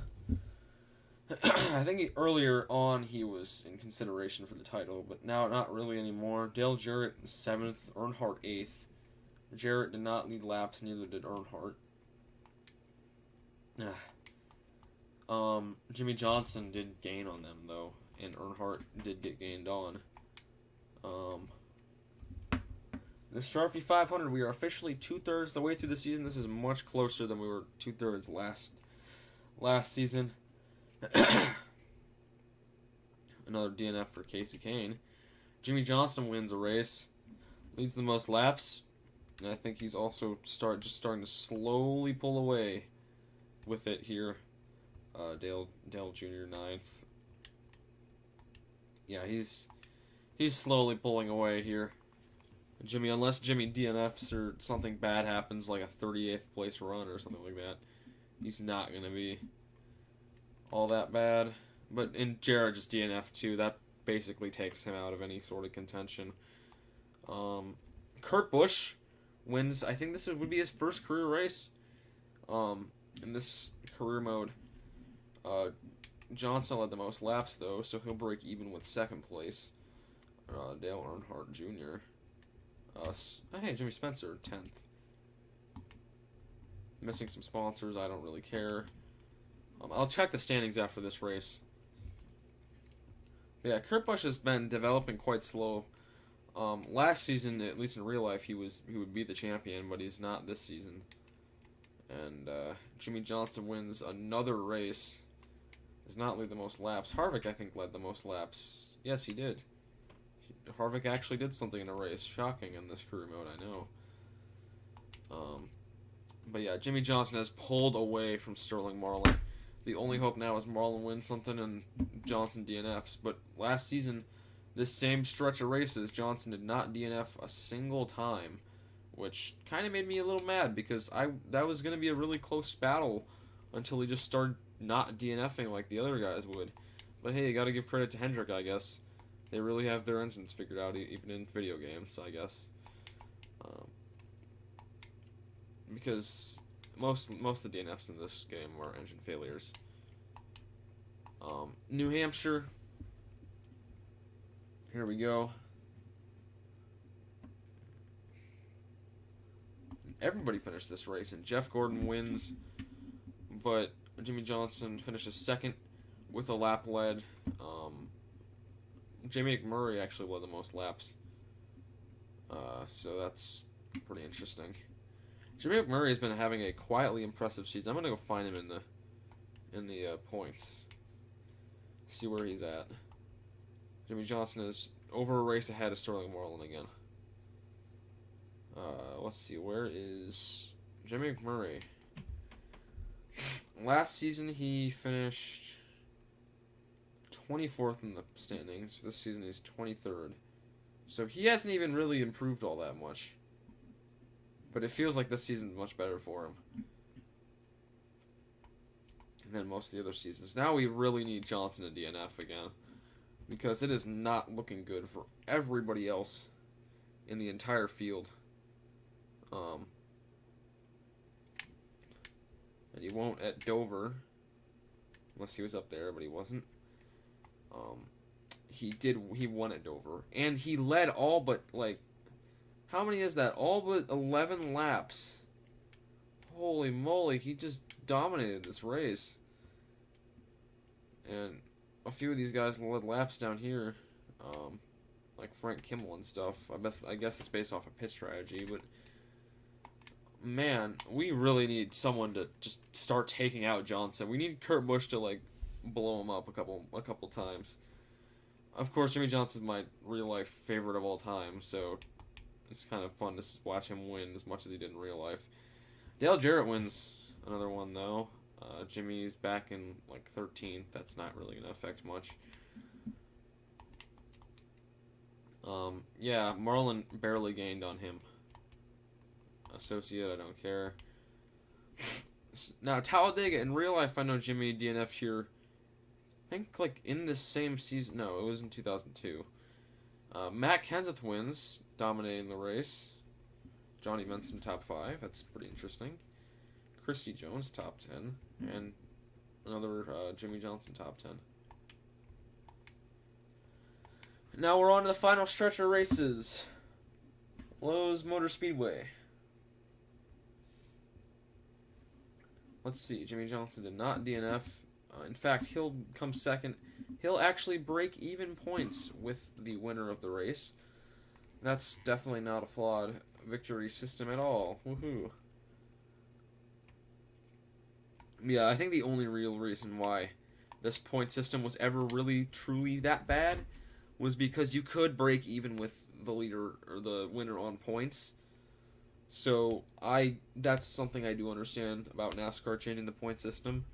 Speaker 1: I think earlier on he was in consideration for the title, but now not really anymore. Dale Jarrett 7th, Earnhardt 8th. Jarrett did not lead laps, neither did Earnhardt. Jimmy Johnson did gain on them though, and Earnhardt did get gained on. The Sharpie 500, we are officially 2/3 the way through the season. This is much closer than we were 2/3 last season. Another DNF for Casey Kane. Jimmy Johnson wins a race, leads the most laps, and I think he's also starting to slowly pull away with it here. Dale Jr. 9th. Yeah, he's slowly pulling away here. Jimmy, unless Jimmy DNFs or something bad happens, like a 38th place run or something like that, he's not going to be all that bad. But in Jarrett just DNF too, that basically takes him out of any sort of contention. Kurt Busch wins. I think this would be his first career race in this career mode. Johnson led the most laps though, so he'll break even with second place. Dale Earnhardt Jr. Hey, Jimmy Spencer 10th. Missing some sponsors. I don't really care. I'll check the standings after this race. But yeah, Kurt Busch has been developing quite slow. Last season, at least in real life, he would be the champion, but he's not this season. And Jimmy Johnson wins another race. Does not lead the most laps. Harvick, I think, led the most laps. Yes, he did. Harvick actually did something in a race. Shocking in this career mode, I know. But yeah, Jimmy Johnson has pulled away from Sterling Marlin. The only hope now is Marlin wins something and Johnson DNFs. But last season, this same stretch of races, Johnson did not DNF a single time, which kind of made me a little mad because that was going to be a really close battle until he just started not DNFing like the other guys would. But hey, you got to give credit to Hendrick, I guess. They really have their engines figured out, even in video games, I guess. Because most of the DNFs in this game are engine failures. New Hampshire. Here we go. Everybody finished this race, and Jeff Gordon wins, but Jimmy Johnson finishes second with a lap led. Jamie McMurray actually led the most laps, so that's pretty interesting. Jamie McMurray has been having a quietly impressive season. I'm gonna go find him in the points, see where he's at. Jimmy Johnson is over a race ahead of Sterling Marlin again. Let's see, where is Jimmy McMurray? Last season he finished 24th in the standings. This season he's 23rd. So he hasn't even really improved all that much. But it feels like this season's much better for him than most of the other seasons. Now we really need Johnson to DNF again, because it is not looking good for everybody else in the entire field. And he won't at Dover, unless he was up there, but he wasn't. He won at Dover, and he led all but, like, how many is that? All but 11 laps. Holy moly, he just dominated this race. And a few of these guys led laps down here, like Frank Kimmel and stuff. I guess it's based off of pit strategy, but man, we really need someone to just start taking out Johnson. We need Kurt Busch to, like, blow him up a couple times. Of course, Jimmy Johnson's my real life favorite of all time, so it's kind of fun to watch him win as much as he did in real life. Dale Jarrett wins another one though. Jimmy's back in like 13th. That's not really going to affect much. Yeah, Marlin barely gained on him. Associate, I don't care. Now, Talladega, in real life, I know Jimmy DNF here. I think, like, in the same season. No, it was in 2002. Matt Kenseth wins, dominating the race. Johnny Benson top 5. That's pretty interesting. Christy Jones top 10. And Another Jimmy Johnson top 10. Now we're on to the final stretch of races. Lowe's Motor Speedway. Let's see. Jimmy Johnson did not DNF. In fact, he'll come second. He'll actually break even points with the winner of the race. That's definitely not a flawed victory system at all. Woohoo. Yeah, I think the only real reason why this point system was ever really, truly that bad was because you could break even with the leader or the winner on points. So that's something I do understand about NASCAR changing the point system.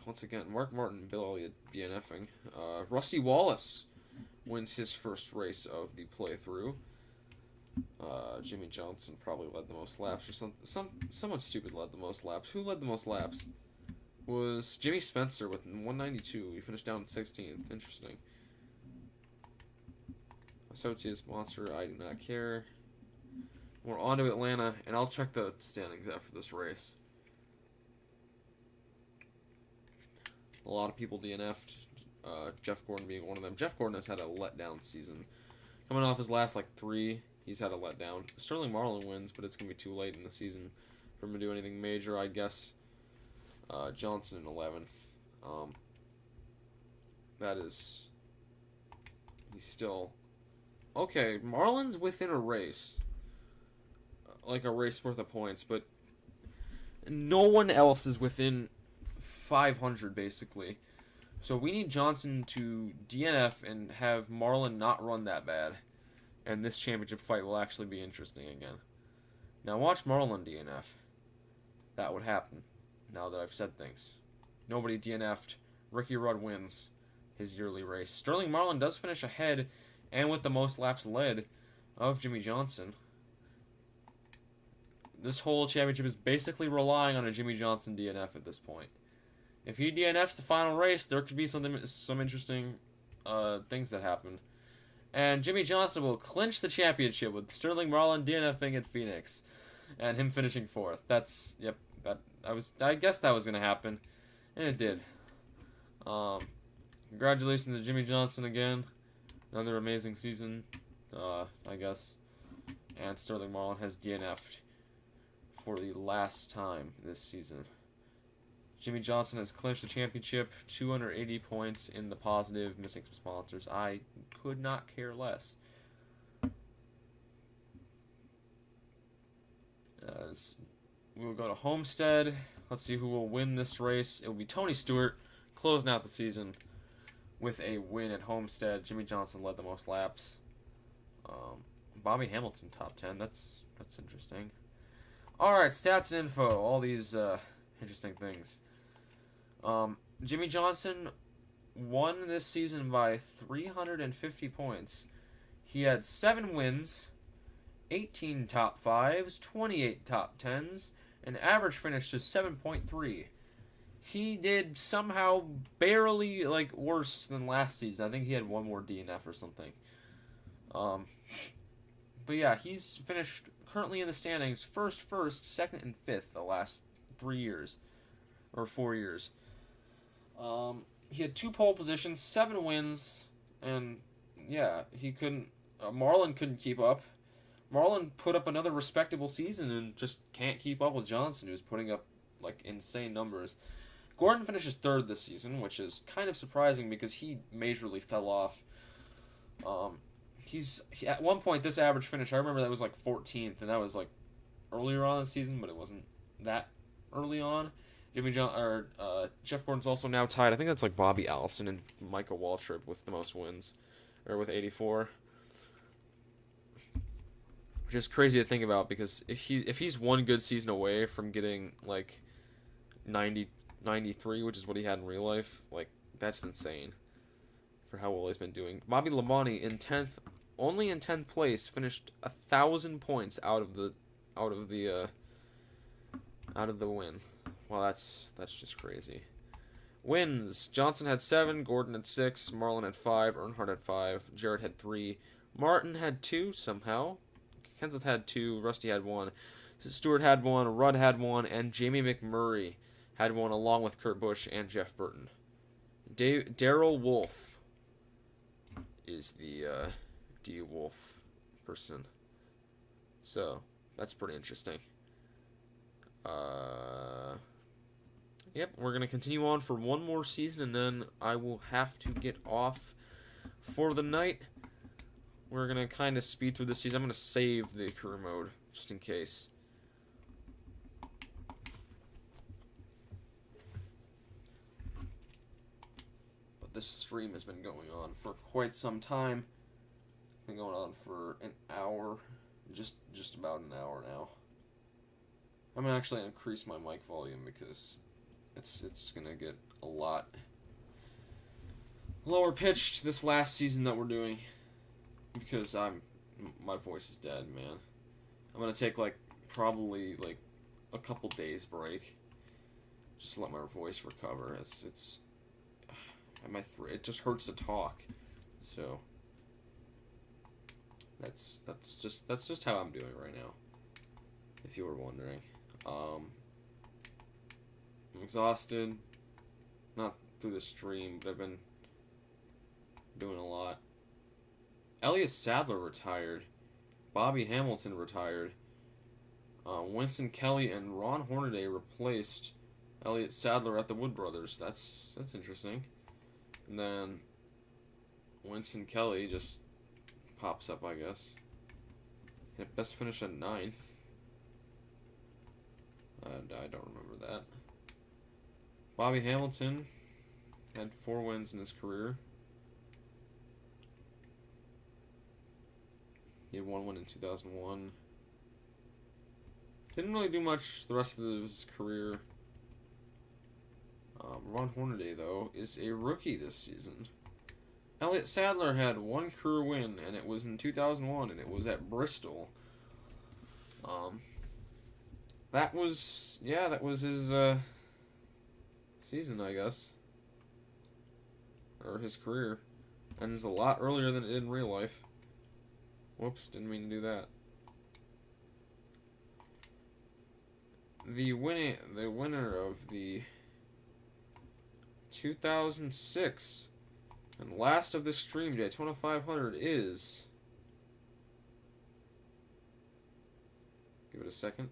Speaker 1: Once again, Mark Martin and Bill Elliott DNFing. Rusty Wallace wins his first race of the playthrough. Jimmy Johnson probably led the most laps, or someone stupid led the most laps. Who led the most laps? Was Jimmy Spencer with 192. He finished down 16th. Interesting. Associate sponsor, I do not care. We're on to Atlanta, and I'll check the standings after this race. A lot of people DNF'd, Jeff Gordon being one of them. Jeff Gordon has had a letdown season. Coming off his last, 3, he's had a letdown. Sterling Marlin wins, but it's going to be too late in the season for him to do anything major, I guess. Johnson in 11th. That is... He's still... Okay, Marlin's within a race. Like a race worth of points, but no one else is within 500, basically. So we need Johnson to DNF and have Marlin not run that bad. And this championship fight will actually be interesting again. Now watch Marlin DNF. That would happen, now that I've said things. Nobody DNF'd. Ricky Rudd wins his yearly race. Sterling Marlin does finish ahead and with the most laps led of Jimmy Johnson. This whole championship is basically relying on a Jimmy Johnson DNF at this point. If he DNFs the final race, there could be some interesting things that happen. And Jimmy Johnson will clinch the championship with Sterling Marlin DNFing at Phoenix. And him finishing 4th. I guess that was going to happen. And it did. Congratulations to Jimmy Johnson again. Another amazing season, I guess. And Sterling Marlin has DNF'd for the last time this season. Jimmy Johnson has clinched the championship, 280 points in the positive, missing some sponsors. I could not care less. We will go to Homestead. Let's see who will win this race. It will be Tony Stewart closing out the season with a win at Homestead. Jimmy Johnson led the most laps. Bobby Hamilton top 10. That's interesting. All right, stats and info. All these interesting things. Jimmy Johnson won this season by 350 points. He had 7 wins, 18 top 5s, 28 top 10s, an average finish to 7.3. He did somehow barely worse than last season. I think he had one more DNF or something. But yeah, he's finished currently in the standings first, second, and 5th the last 3 years or 4 years. He had 2 pole positions, 7 wins, and yeah, he couldn't. Marlin couldn't keep up. Marlin put up another respectable season and just can't keep up with Johnson, who's putting up insane numbers. Gordon finishes 3rd this season, which is kind of surprising because he majorly fell off. At one point, this average finish, I remember that was 14th, and that was earlier on in the season, but it wasn't that early on. Jeff Gordon's also now tied. I think that's Bobby Allison and Michael Waltrip with the most wins, or with 84. Which is crazy to think about because if he's one good season away from getting 90, 93, which is what he had in real life, that's insane for how well he's been doing. Bobby Labonte in 10th, only in 10th place, finished 1,000 points out of the win. Well, that's just crazy. Wins: Johnson had 7, Gordon had 6, Marlin had 5, Earnhardt had 5, Jarrett had 3, Martin had 2 somehow, Kenseth had 2, Rusty had 1, Stewart had 1, Rudd had 1, and Jamie McMurray had one along with Kurt Busch and Jeff Burton. Darrell Wolf is the D Wolf person. So, that's pretty interesting. Yep, we're going to continue on for one more season, and then I will have to get off for the night. We're going to kind of speed through this season. I'm going to save the career mode, just in case. But this stream has been going on for quite some time. It's been going on for an hour, just about an hour now. I'm going to actually increase my mic volume because it's going to get a lot lower pitched this last season that we're doing, because my voice is dead, man. I'm going to take probably a couple days break just to let my voice recover. It's my throat, it just hurts to talk. So that's just how I'm doing right now, if you were wondering. I'm exhausted, not through the stream, but I've been doing a lot. Elliott Sadler retired. Bobby Hamilton retired. Winston Kelly and Ron Hornaday replaced Elliott Sadler at the Wood Brothers. That's interesting. And then Winston Kelly just pops up, I guess. Best finish at 9th. I don't remember that. Bobby Hamilton had 4 wins in his career. He had 1 win in 2001. Didn't really do much the rest of his career. Ron Hornaday, though, is a rookie this season. Elliott Sadler had 1 career win, and it was in 2001, and it was at Bristol. That was his season, I guess. Or his career. Ends a lot earlier than it did in real life. Whoops, didn't mean to do that. The winner of the 2006 and last of this stream, Daytona 500, is... Give it a second.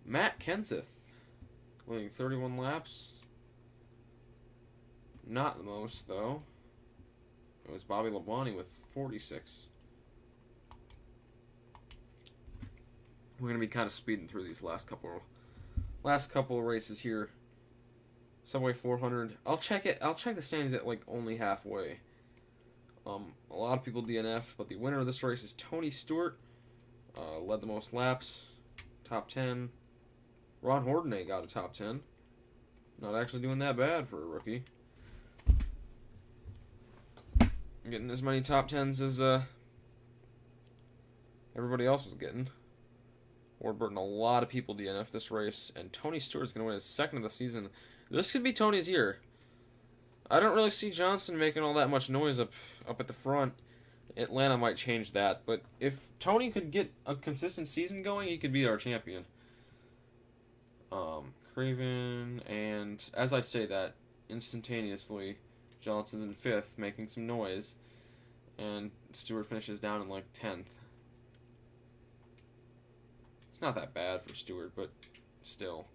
Speaker 1: Matt Kenseth, winning 31 laps. Not the most, though. It was Bobby Labonte with 46. We're going to be kind of speeding through these last couple of races here. Subway 400. I'll check the standings at only halfway. A lot of people DNF'd, but the winner of this race is Tony Stewart. Led the most laps. Top 10. Ron Hornaday got a top 10. Not actually doing that bad for a rookie. Getting as many top 10s as everybody else was getting. Warburton, a lot of people DNF this race, and Tony Stewart's going to win his 2nd of the season. This could be Tony's year. I don't really see Johnson making all that much noise up at the front. Atlanta might change that, but if Tony could get a consistent season going, he could be our champion. Craven, and as I say that, instantaneously, Johnson's in 5th, making some noise, and Stewart finishes down in 10th. It's not that bad for Stewart, but still.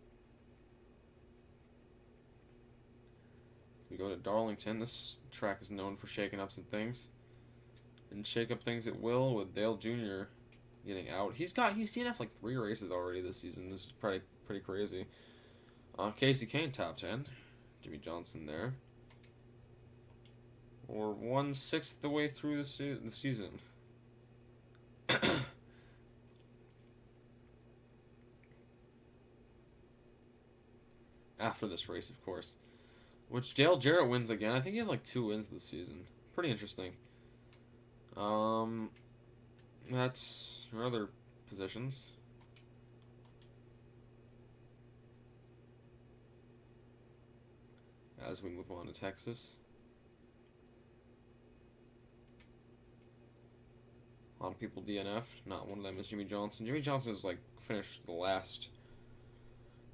Speaker 1: We go to Darlington. This track is known for shaking up some things. And shake up things at will, with Dale Jr. getting out. He's DNF 3 races already this season. This is pretty crazy. Casey Kane top 10. Jimmy Johnson there. We're 1/6 the way through the season. After this race, of course. Which Dale Jarrett wins again. I think he has 2 wins this season. Pretty interesting. That's your other positions. As we move on to Texas. A lot of people DNF. Not one of them is Jimmy Johnson. Jimmy Johnson is finished the last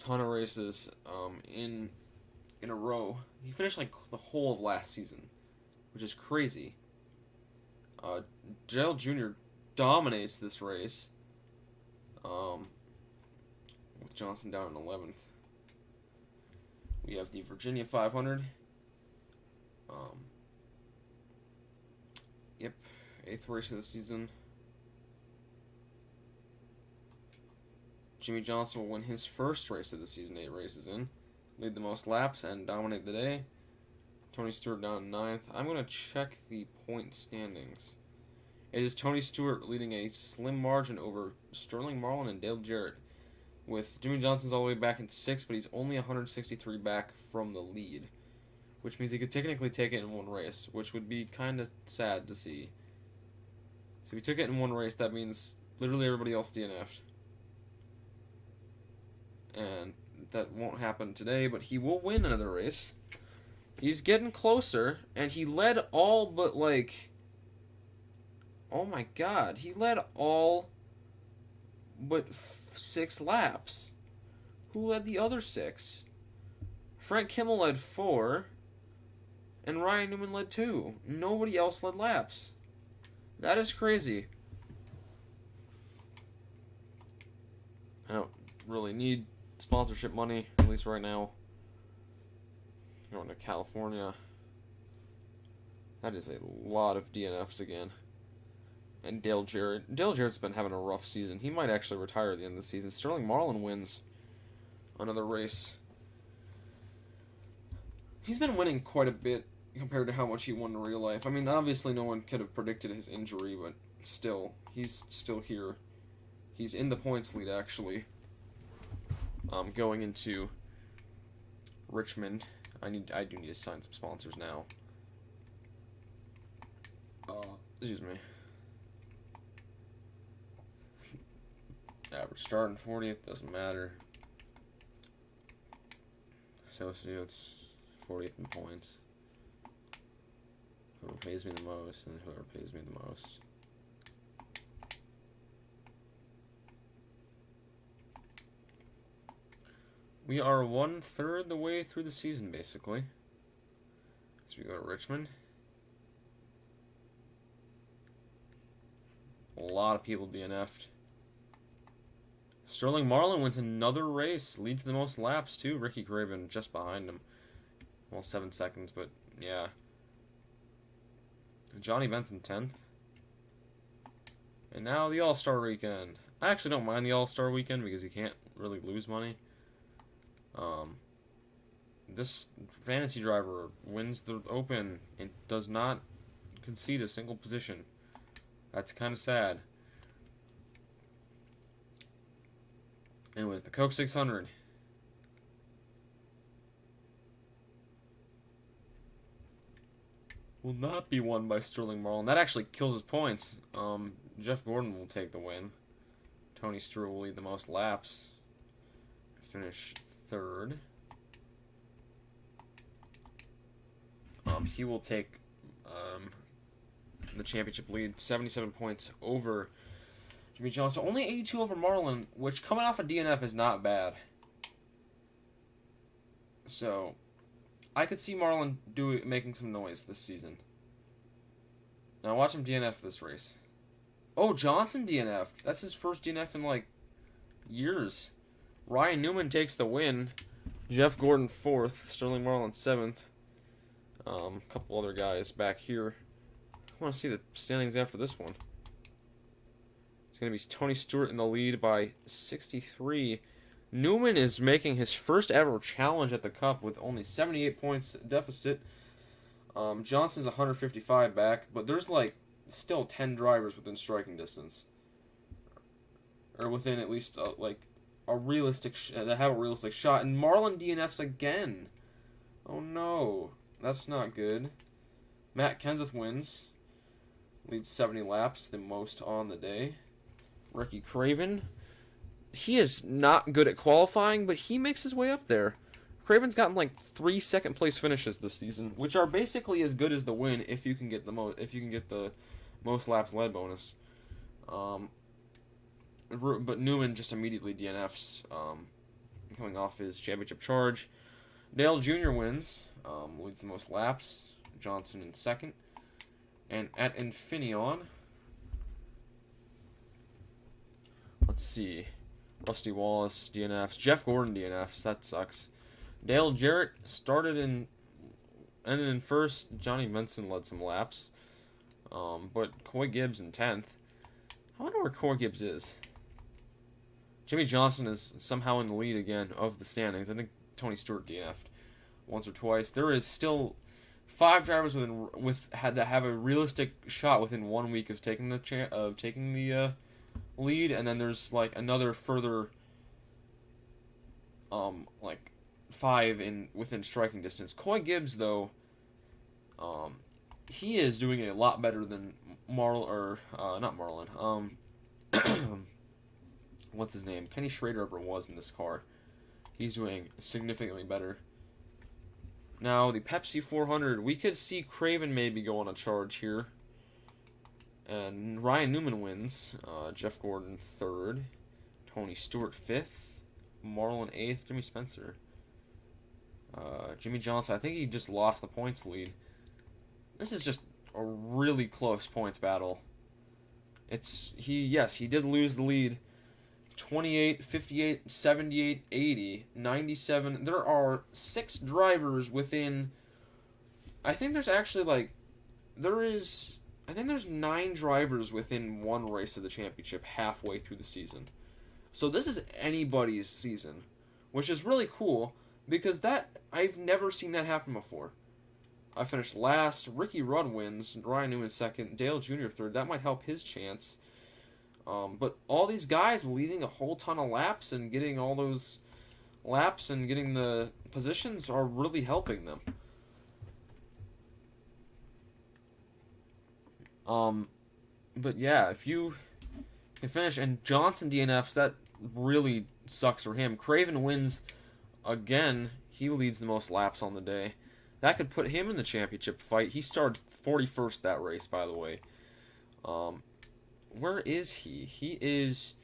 Speaker 1: ton of races in a row. He finished like the whole of last season, which is crazy. Dale Jr. dominates this race. With Johnson down in 11th. We have the Virginia 500. Yep, 8th race of the season. Jimmy Johnson will win his first race of the season, 8 races in. Lead the most laps and dominate the day. Tony Stewart down in 9th. I'm going to check the point standings. It is Tony Stewart leading a slim margin over Sterling Marlin and Dale Jarrett, with Jimmy Johnson's all the way back in 6th, but he's only 163 back from the lead, which means he could technically take it in one race, which would be kind of sad to see. So if he took it in one race, that means literally everybody else DNF'd. And that won't happen today, but he will win another race. He's getting closer, and he led all but, like... Oh my god, he led all but 6 laps. Who led the other 6? Frank Kimmel led 4, and Ryan Newman led 2. Nobody else led laps. That is crazy. I don't really need sponsorship money, at least right now. Going to California. That is a lot of DNFs again. And Dale Jarrett. Dale Jarrett's been having a rough season. He might actually retire at the end of the season. Sterling Marlin wins another race. He's been winning quite a bit compared to how much he won in real life. I mean, obviously no one could have predicted his injury, but still, he's still here. He's in the points lead, actually. Going into Richmond. I do need to sign some sponsors now. Excuse me. Average starting 40th, doesn't matter. Associates, 40th in points. Whoever pays me the most, and whoever pays me the most. We are 1/3 the way through the season, basically. As we go to Richmond. A lot of people DNF'd. Sterling Marlin wins another race. Leads the most laps, too. Ricky Craven just behind him. Well, 7 seconds, but yeah. Johnny Benson 10th. And now the All-Star Weekend. I actually don't mind the All-Star Weekend because you can't really lose money. This fantasy driver wins the Open and does not concede a single position. That's kind of sad. Anyways, the Coke 600. Will not be won by Sterling Marlin. That actually kills his points. Jeff Gordon will take the win. Tony Stewart will lead the most laps. Finish 3rd. He will take the championship lead, 77 points over Jimmy Johnson. Only 82 over Marlin, which coming off a DNF is not bad. So, I could see Marlin making some noise this season. Now watch him DNF this race. Oh, Johnson DNF'd. That's his first DNF in, like, years. Ryan Newman takes the win. Jeff Gordon 4th. Sterling Marlin 7th. A couple other guys back here. I want to see the standings after this one. It's going to be Tony Stewart in the lead by 63. Newman is making his first ever challenge at the Cup with only 78 points deficit. Johnson's 155 back, but there's like still 10 drivers within striking distance, or within at least like a realistic that have a realistic shot. And Marlin DNFs again. Oh no, that's not good. Matt Kenseth wins, leads 70 laps, the most on the day. Ricky Craven. He is not good at qualifying, but he makes his way up there. Craven's gotten like 3 second-place finishes this season, which are basically as good as the win if you can get the most laps led bonus. But Newman just immediately DNFs. coming off his championship charge. Dale Jr. wins, leads the most laps. Johnson in second. And at Infineon, let's see. Rusty Wallace, DNFs. Jeff Gordon, DNFs. That sucks. Dale Jarrett ended in first. Johnny Benson led some laps. But Coy Gibbs in 10th. I wonder where Coy Gibbs is. Jimmy Johnson is somehow in the lead again of the standings. I think Tony Stewart DNF'd once or twice. There is still 5 drivers that have a realistic shot within 1 week of taking the lead, and then there's like another further 5 within striking distance. Coy Gibbs though, he is doing a lot better than not Marlon. What's his name? Kenny Schrader ever was in this car. He's doing significantly better. Now, the Pepsi 400, we could see Craven maybe go on a charge here. And Ryan Newman wins. Jeff Gordon 3rd. Tony Stewart 5th. Marlon 8th. Jimmy Spencer. Jimmy Johnson, I think he just lost the points lead. This is just a really close points battle. He did lose the lead. 28, 58, 78, 80, 97. There are 6 drivers within... I think there's 9 drivers within 1 race of the championship halfway through the season. So this is anybody's season, which is really cool, because I've never seen that happen before. I finished last. Ricky Rudd wins. Ryan Newman 2nd. Dale Jr. 3rd. That might help his chance. But all these guys leading a whole ton of laps and getting all those laps and getting the positions are really helping them. But yeah, if you can finish, and Johnson DNFs, that really sucks for him. Craven wins again. He leads the most laps on the day. That could put him in the championship fight. He started 41st that race, by the way. Where is he? He's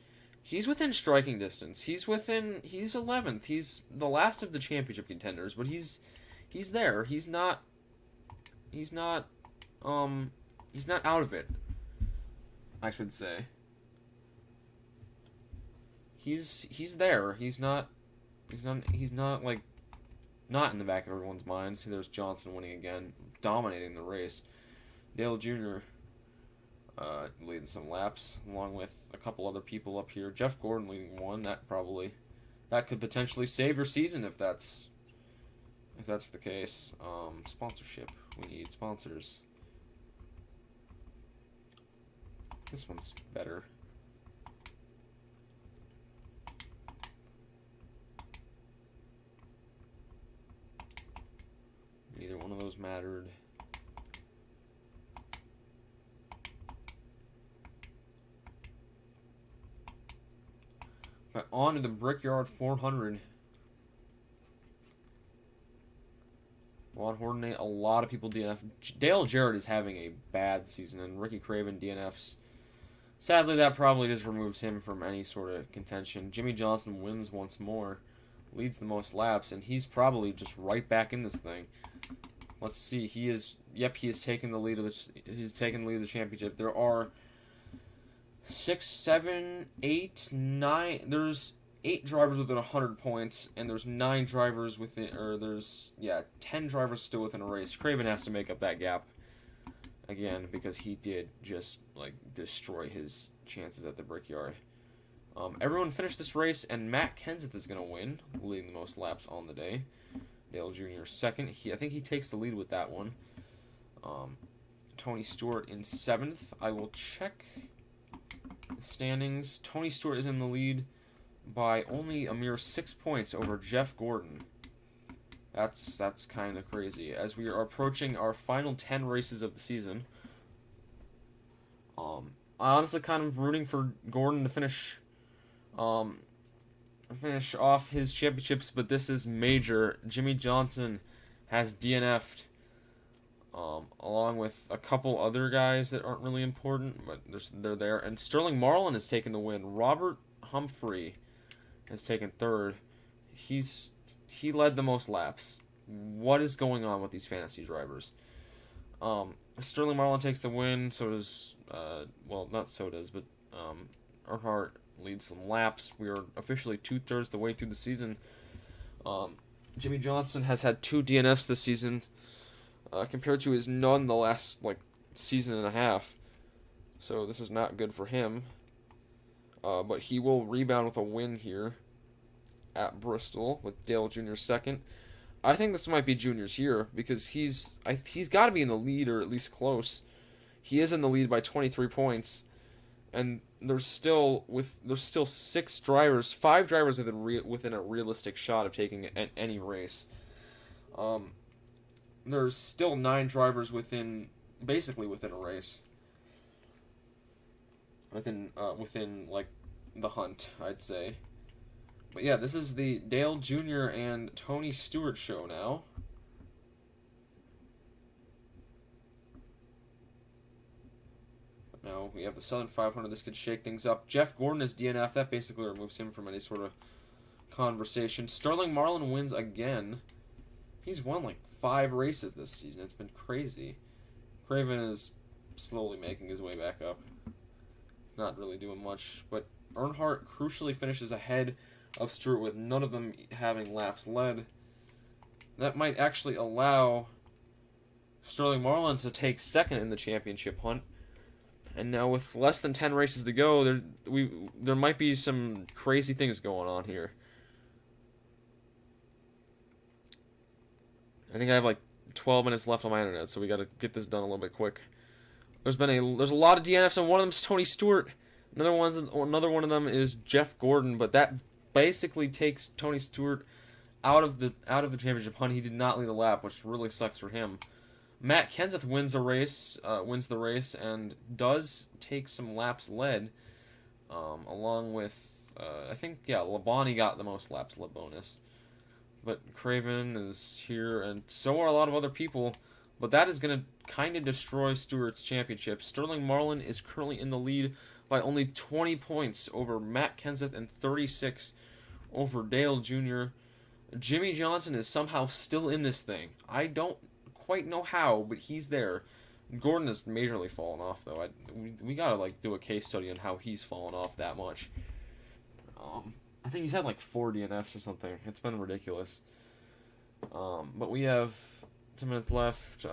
Speaker 1: within striking distance. He's 11th. He's the last of the championship contenders, but he's there. He's not out of it, I should say. He's there. He's not like not in the back of everyone's minds. There's Johnson winning again, dominating the race. Dale Jr. Leading some laps, along with a couple other people up here. Jeff Gordon leading 1. That could potentially save your season if that's the case. Sponsorship. We need sponsors. This one's better. Neither one of those mattered. But on to the Brickyard 400. Ron Horton, a lot of people DNF. Dale Jarrett is having a bad season, and Ricky Craven DNFs. Sadly, that probably just removes him from any sort of contention. Jimmy Johnson wins once more, leads the most laps, and he's probably just right back in this thing. Let's see. He has taken the lead of this. He's taken the lead of the championship. There are 6, 7, 8, 9. There's 8 drivers within 100 points, and there's 9 drivers within, or there's 10 drivers still within a race. Craven has to make up that gap again because he did just destroy his chances at the Brickyard. Everyone finished this race, and Matt Kenseth is going to win, leading the most laps on the day. Dale Jr. 2nd. I think he takes the lead with that one. Tony Stewart in 7th. I will check the standings. Tony Stewart is in the lead by only a mere 6 points over Jeff Gordon. That's kind of crazy. As we are approaching our final 10 races of the season, I honestly kind of rooting for Gordon to finish off his championships, but this is major. Jimmy Johnson has DNF'd, along with a couple other guys that aren't really important, but they're there. And Sterling Marlin has taken the win. Robert Humphrey has taken 3rd. he led the most laps. What is going on with these fantasy drivers? Sterling Marlin takes the win. So does not so does, but Earnhardt leads some laps. We are officially 2/3 the way through the season. Jimmy Johnson has had 2 DNFs this season, compared to his none the last season and a half. So this is not good for him. But he will rebound with a win here at Bristol with Dale Jr. second. I think this might be Junior's year because he's got to be in the lead or at least close. He is in the lead by 23 points, and there's still 5 drivers within a realistic shot of taking any race. There's still 9 drivers basically within a race. Within the hunt, I'd say. But yeah, this is the Dale Jr. and Tony Stewart show now. But now we have the Southern 500. This could shake things up. Jeff Gordon is DNF. That basically removes him from any sort of conversation. Sterling Marlin wins again. He's won 5 races this season. It's been crazy. Craven is slowly making his way back up. Not really doing much, but Earnhardt crucially finishes ahead of Stewart with none of them having laps led. That might actually allow Sterling Marlin to take second in the championship hunt. And now with less than 10 races to go, there might be some crazy things going on here. I think I have 12 minutes left on my internet, so we got to get this done a little bit quick. There's a lot of DNFs, and one of them is Tony Stewart. Another one of them is Jeff Gordon, but that basically takes Tony Stewart out of the championship hunt. He did not lead a lap, which really sucks for him. Matt Kenseth wins the race, and does take some laps led, along with I think Labonte got the most laps led bonus, but Craven is here, and so are a lot of other people. But that is going to kind of destroy Stewart's championship. Sterling Marlin is currently in the lead by only 20 points over Matt Kenseth and 36 over Dale Jr. Jimmy Johnson is somehow still in this thing. I don't quite know how, but he's there. Gordon has majorly fallen off, though. We got to do a case study on how he's fallen off that much. I think he's had 4 DNFs or something. It's been ridiculous. But we have 10 minutes left.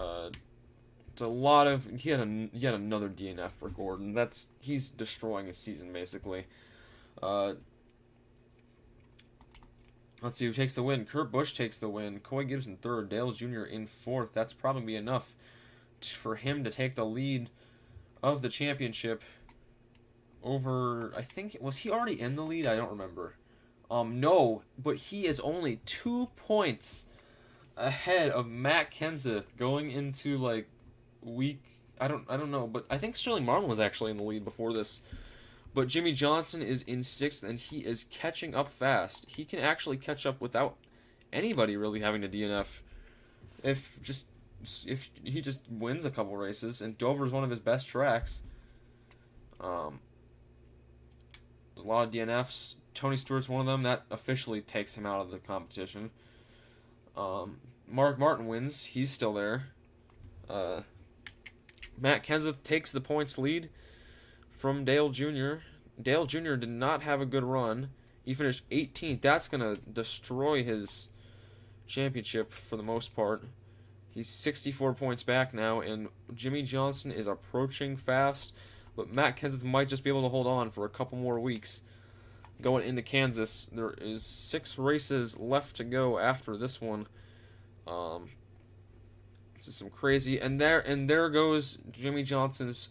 Speaker 1: It's a lot of yet another DNF for Gordon. He's destroying his season basically. Let's see who takes the win. Kurt Busch takes the win. Coy Gibbs in 3rd. Dale Jr. in 4th. That's probably enough for him to take the lead of the championship over. I think was he already in the lead? I don't remember. No, but he is only 2 points ahead of Matt Kenseth going into week. I don't know, but I think Sterling Marlin was actually in the lead before this. But Jimmy Johnson is in 6th, and he is catching up fast. He can actually catch up without anybody really having to DNF. If he just wins a couple races, and Dover is one of his best tracks. There's a lot of DNFs. Tony Stewart's one of them. That officially takes him out of the competition. Mark Martin wins. He's still there. Matt Kenseth takes the points lead from Dale Jr. Dale Jr. did not have a good run. He finished 18th. That's going to destroy his championship for the most part. He's 64 points back now, and Jimmy Johnson is approaching fast, but Matt Kenseth might just be able to hold on for a couple more weeks. Going into Kansas, there is 6 races left to go after this one. This is some crazy, and there goes Jimmy Johnson's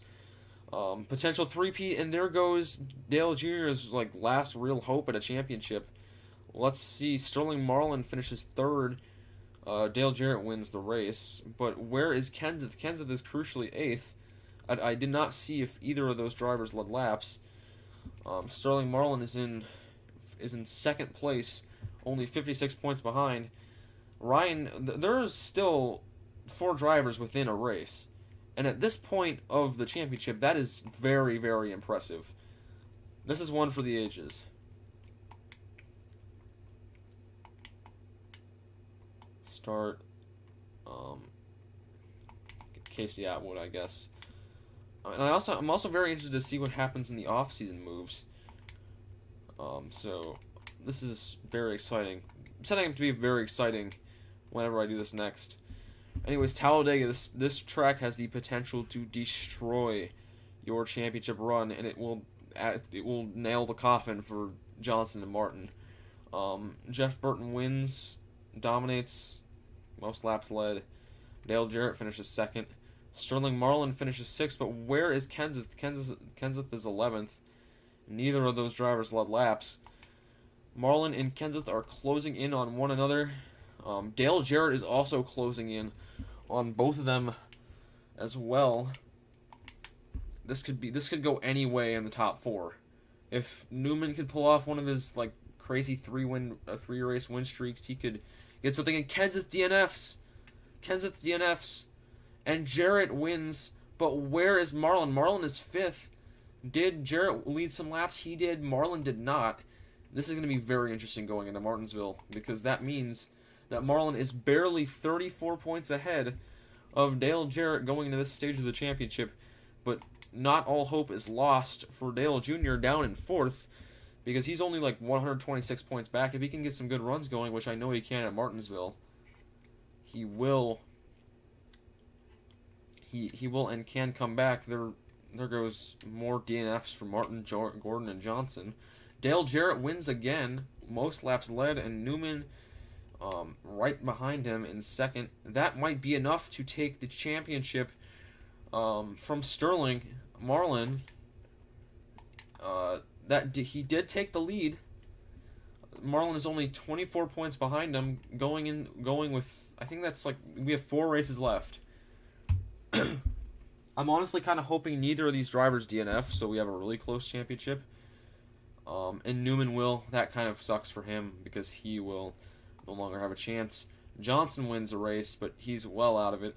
Speaker 1: potential three-peat, and there goes Dale Jr.'s last real hope at a championship. Let's see. Sterling Marlin finishes 3rd. Dale Jarrett wins the race, but where is Kenseth? Kenseth is crucially 8th. I did not see if either of those drivers led laps. Sterling Marlin is in 2nd place, only 56 points behind. Ryan, there's still 4 drivers within a race, and at this point of the championship, that is very, very impressive. This is one for the ages. start. Casey Atwood, I guess. And I'm also very interested to see what happens in the off-season moves. So this is very exciting. Setting up to be very exciting whenever I do this next. Anyways, Talladega, this track has the potential to destroy your championship run, and it will nail the coffin for Johnson and Martin. Jeff Burton wins, dominates, most laps led. Dale Jarrett finishes second. Sterling Marlin finishes sixth, but where is Kenseth? Kenseth is 11th. Neither of those drivers led laps. Marlin and Kenseth are closing in on one another. Dale Jarrett is also closing in on both of them as well. This could go any way in the top four. If Newman could pull off one of his crazy three race win streaks, he could get something. And Kenseth DNFs, and Jarrett wins. But where is Marlin? Marlin is fifth. Did Jarrett lead some laps? He did. Marlin did not. This is going to be very interesting going into Martinsville, because that means that Marlin is barely 34 points ahead of Dale Jarrett going into this stage of the championship. But not all hope is lost for Dale Jr. down in fourth, because he's only 126 points back. If he can get some good runs going, which I know he can at Martinsville, he will and can come back. There goes more DNFs for Martin, Gordon, and Johnson. Dale Jarrett wins again, most laps led, and Newman right behind him in second. That might be enough to take the championship from Sterling Marlin. He did take the lead. Marlin is only 24 points behind him, going with, I think that's we have 4 races left. I'm honestly kind of hoping neither of these drivers DNF, so we have a really close championship. And Newman will. That kind of sucks for him, because he will no longer have a chance. Johnson wins a race, but he's well out of it.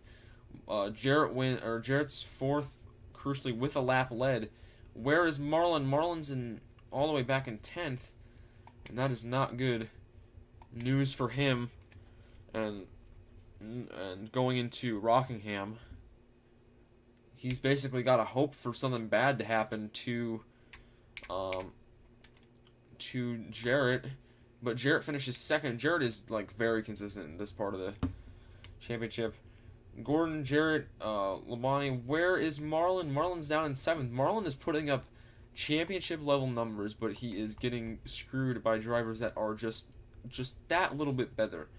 Speaker 1: Jarrett's fourth, crucially, with a lap led. Where is Marlin? Marlin's all the way back in 10th, and that is not good news for him. And going into Rockingham, he's basically got to hope for something bad to happen to Jarrett. But Jarrett finishes second. Jarrett is very consistent in this part of the championship. Gordon, Jarrett, Labonte. Where is Marlin? Marlin's down in 7th. Marlin is putting up championship level numbers, but he is getting screwed by drivers that are just that little bit better.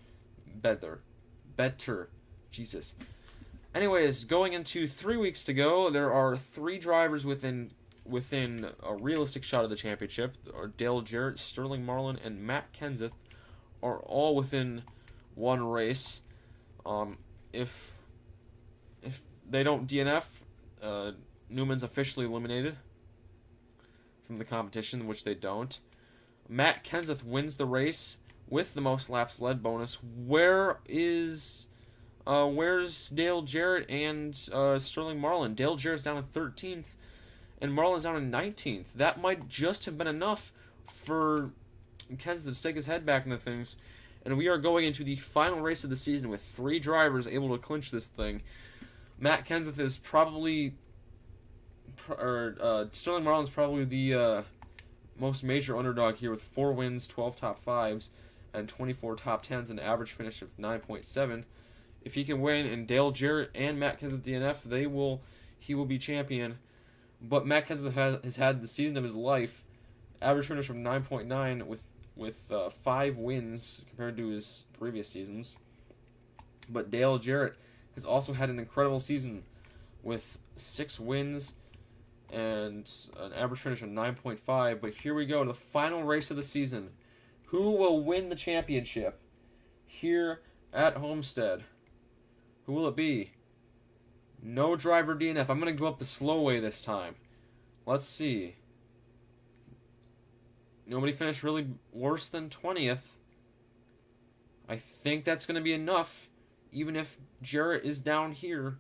Speaker 1: Jesus. Anyways, going into 3 weeks to go, there are 3 drivers within a realistic shot of the championship. Dale Jarrett, Sterling Marlin, and Matt Kenseth are all within 1 race. If they don't DNF, Newman's officially eliminated from the competition, which they don't. Matt Kenseth wins the race with the most laps led bonus. Where's Dale Jarrett and Sterling Marlin? Dale Jarrett's down in 13th, and Marlin's down in 19th. That might just have been enough for Kenseth to stick his head back into things. And we are going into the final race of the season with 3 drivers able to clinch this thing. Matt Kenseth is probably, Sterling Marlin's probably the most major underdog here, with 4 wins, 12 top 5s, and 24 top 10s, and an average finish of 9.7. If he can win, and Dale Jarrett and Matt Kenseth DNF, he will be champion. But Matt Kenseth has had the season of his life, average finish of 9.9 with 5 wins compared to his previous seasons. But Dale Jarrett has also had an incredible season with 6 wins and an average finish of 9.5. But here we go, the final race of the season. Who will win the championship here at Homestead? Who will it be? No driver DNF. I'm going to go up the slow way this time. Let's see. Nobody finished really worse than 20th. I think that's going to be enough, even if Jarrett is down here.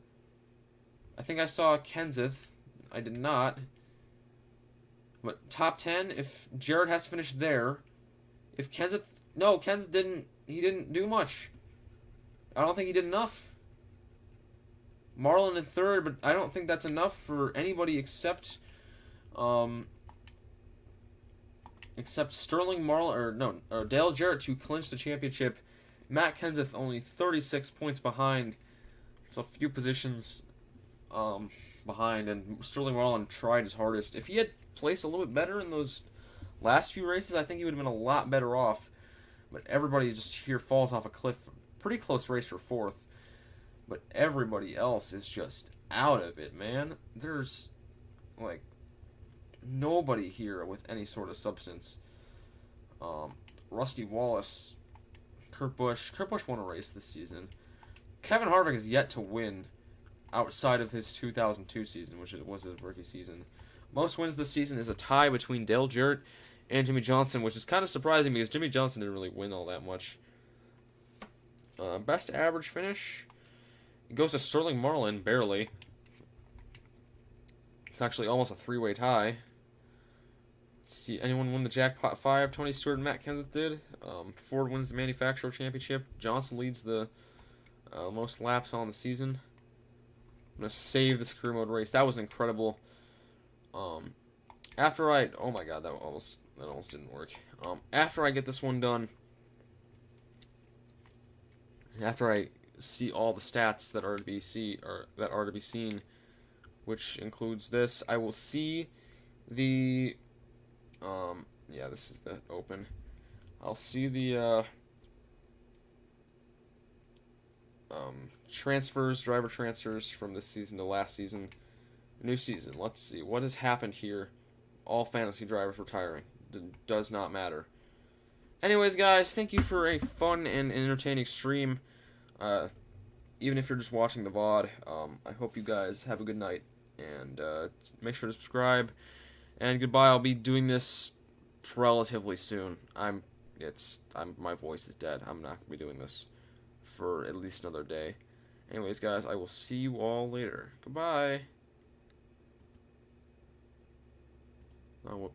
Speaker 1: I think I saw Kenseth. I did not. But top 10, if Jarrett has to finish there. If Kenseth... No, Kenseth didn't... He didn't do much. I don't think he did enough. Marlin in third, but I don't think that's enough for anybody except Sterling Marlin or Dale Jarrett to clinch the championship. Matt Kenseth only 36 points behind. It's a few positions behind, and Sterling Marlin tried his hardest. If he had placed a little bit better in those last few races, I think he would have been a lot better off. But everybody just here falls off a cliff. Pretty close race for fourth. But everybody else is just out of it, man. There's, like, nobody here with any sort of substance. Rusty Wallace, Kurt Busch. Kurt Busch won a race this season. Kevin Harvick is yet to win outside of his 2002 season, which was his rookie season. Most wins this season is a tie between Dale Jarrett and Jimmy Johnson, which is kind of surprising because Jimmy Johnson didn't really win all that much. Best average finish, it goes to Sterling Marlin, barely. It's actually almost a three-way tie. Let's see, anyone win the Jackpot 5? Tony Stewart and Matt Kenseth did. Ford wins the Manufacturer Championship. Johnson leads the most laps on the season. I'm going to save this career mode race. That was incredible. Oh my god, that almost didn't work. After I get this one done, after I see all the stats that are to be seen, which includes this, I will see the this is the open. I'll see the driver transfers from this season to last season. New season. Let's see what has happened here. All fantasy drivers retiring. Does not matter. Anyways, guys, thank you for a fun and entertaining stream. Even if you're just watching the VOD, I hope you guys have a good night. And make sure to subscribe. And goodbye. I'll be doing this relatively soon. My voice is dead. I'm not gonna be doing this for at least another day. Anyways, guys, I will see you all later. Goodbye. Oh,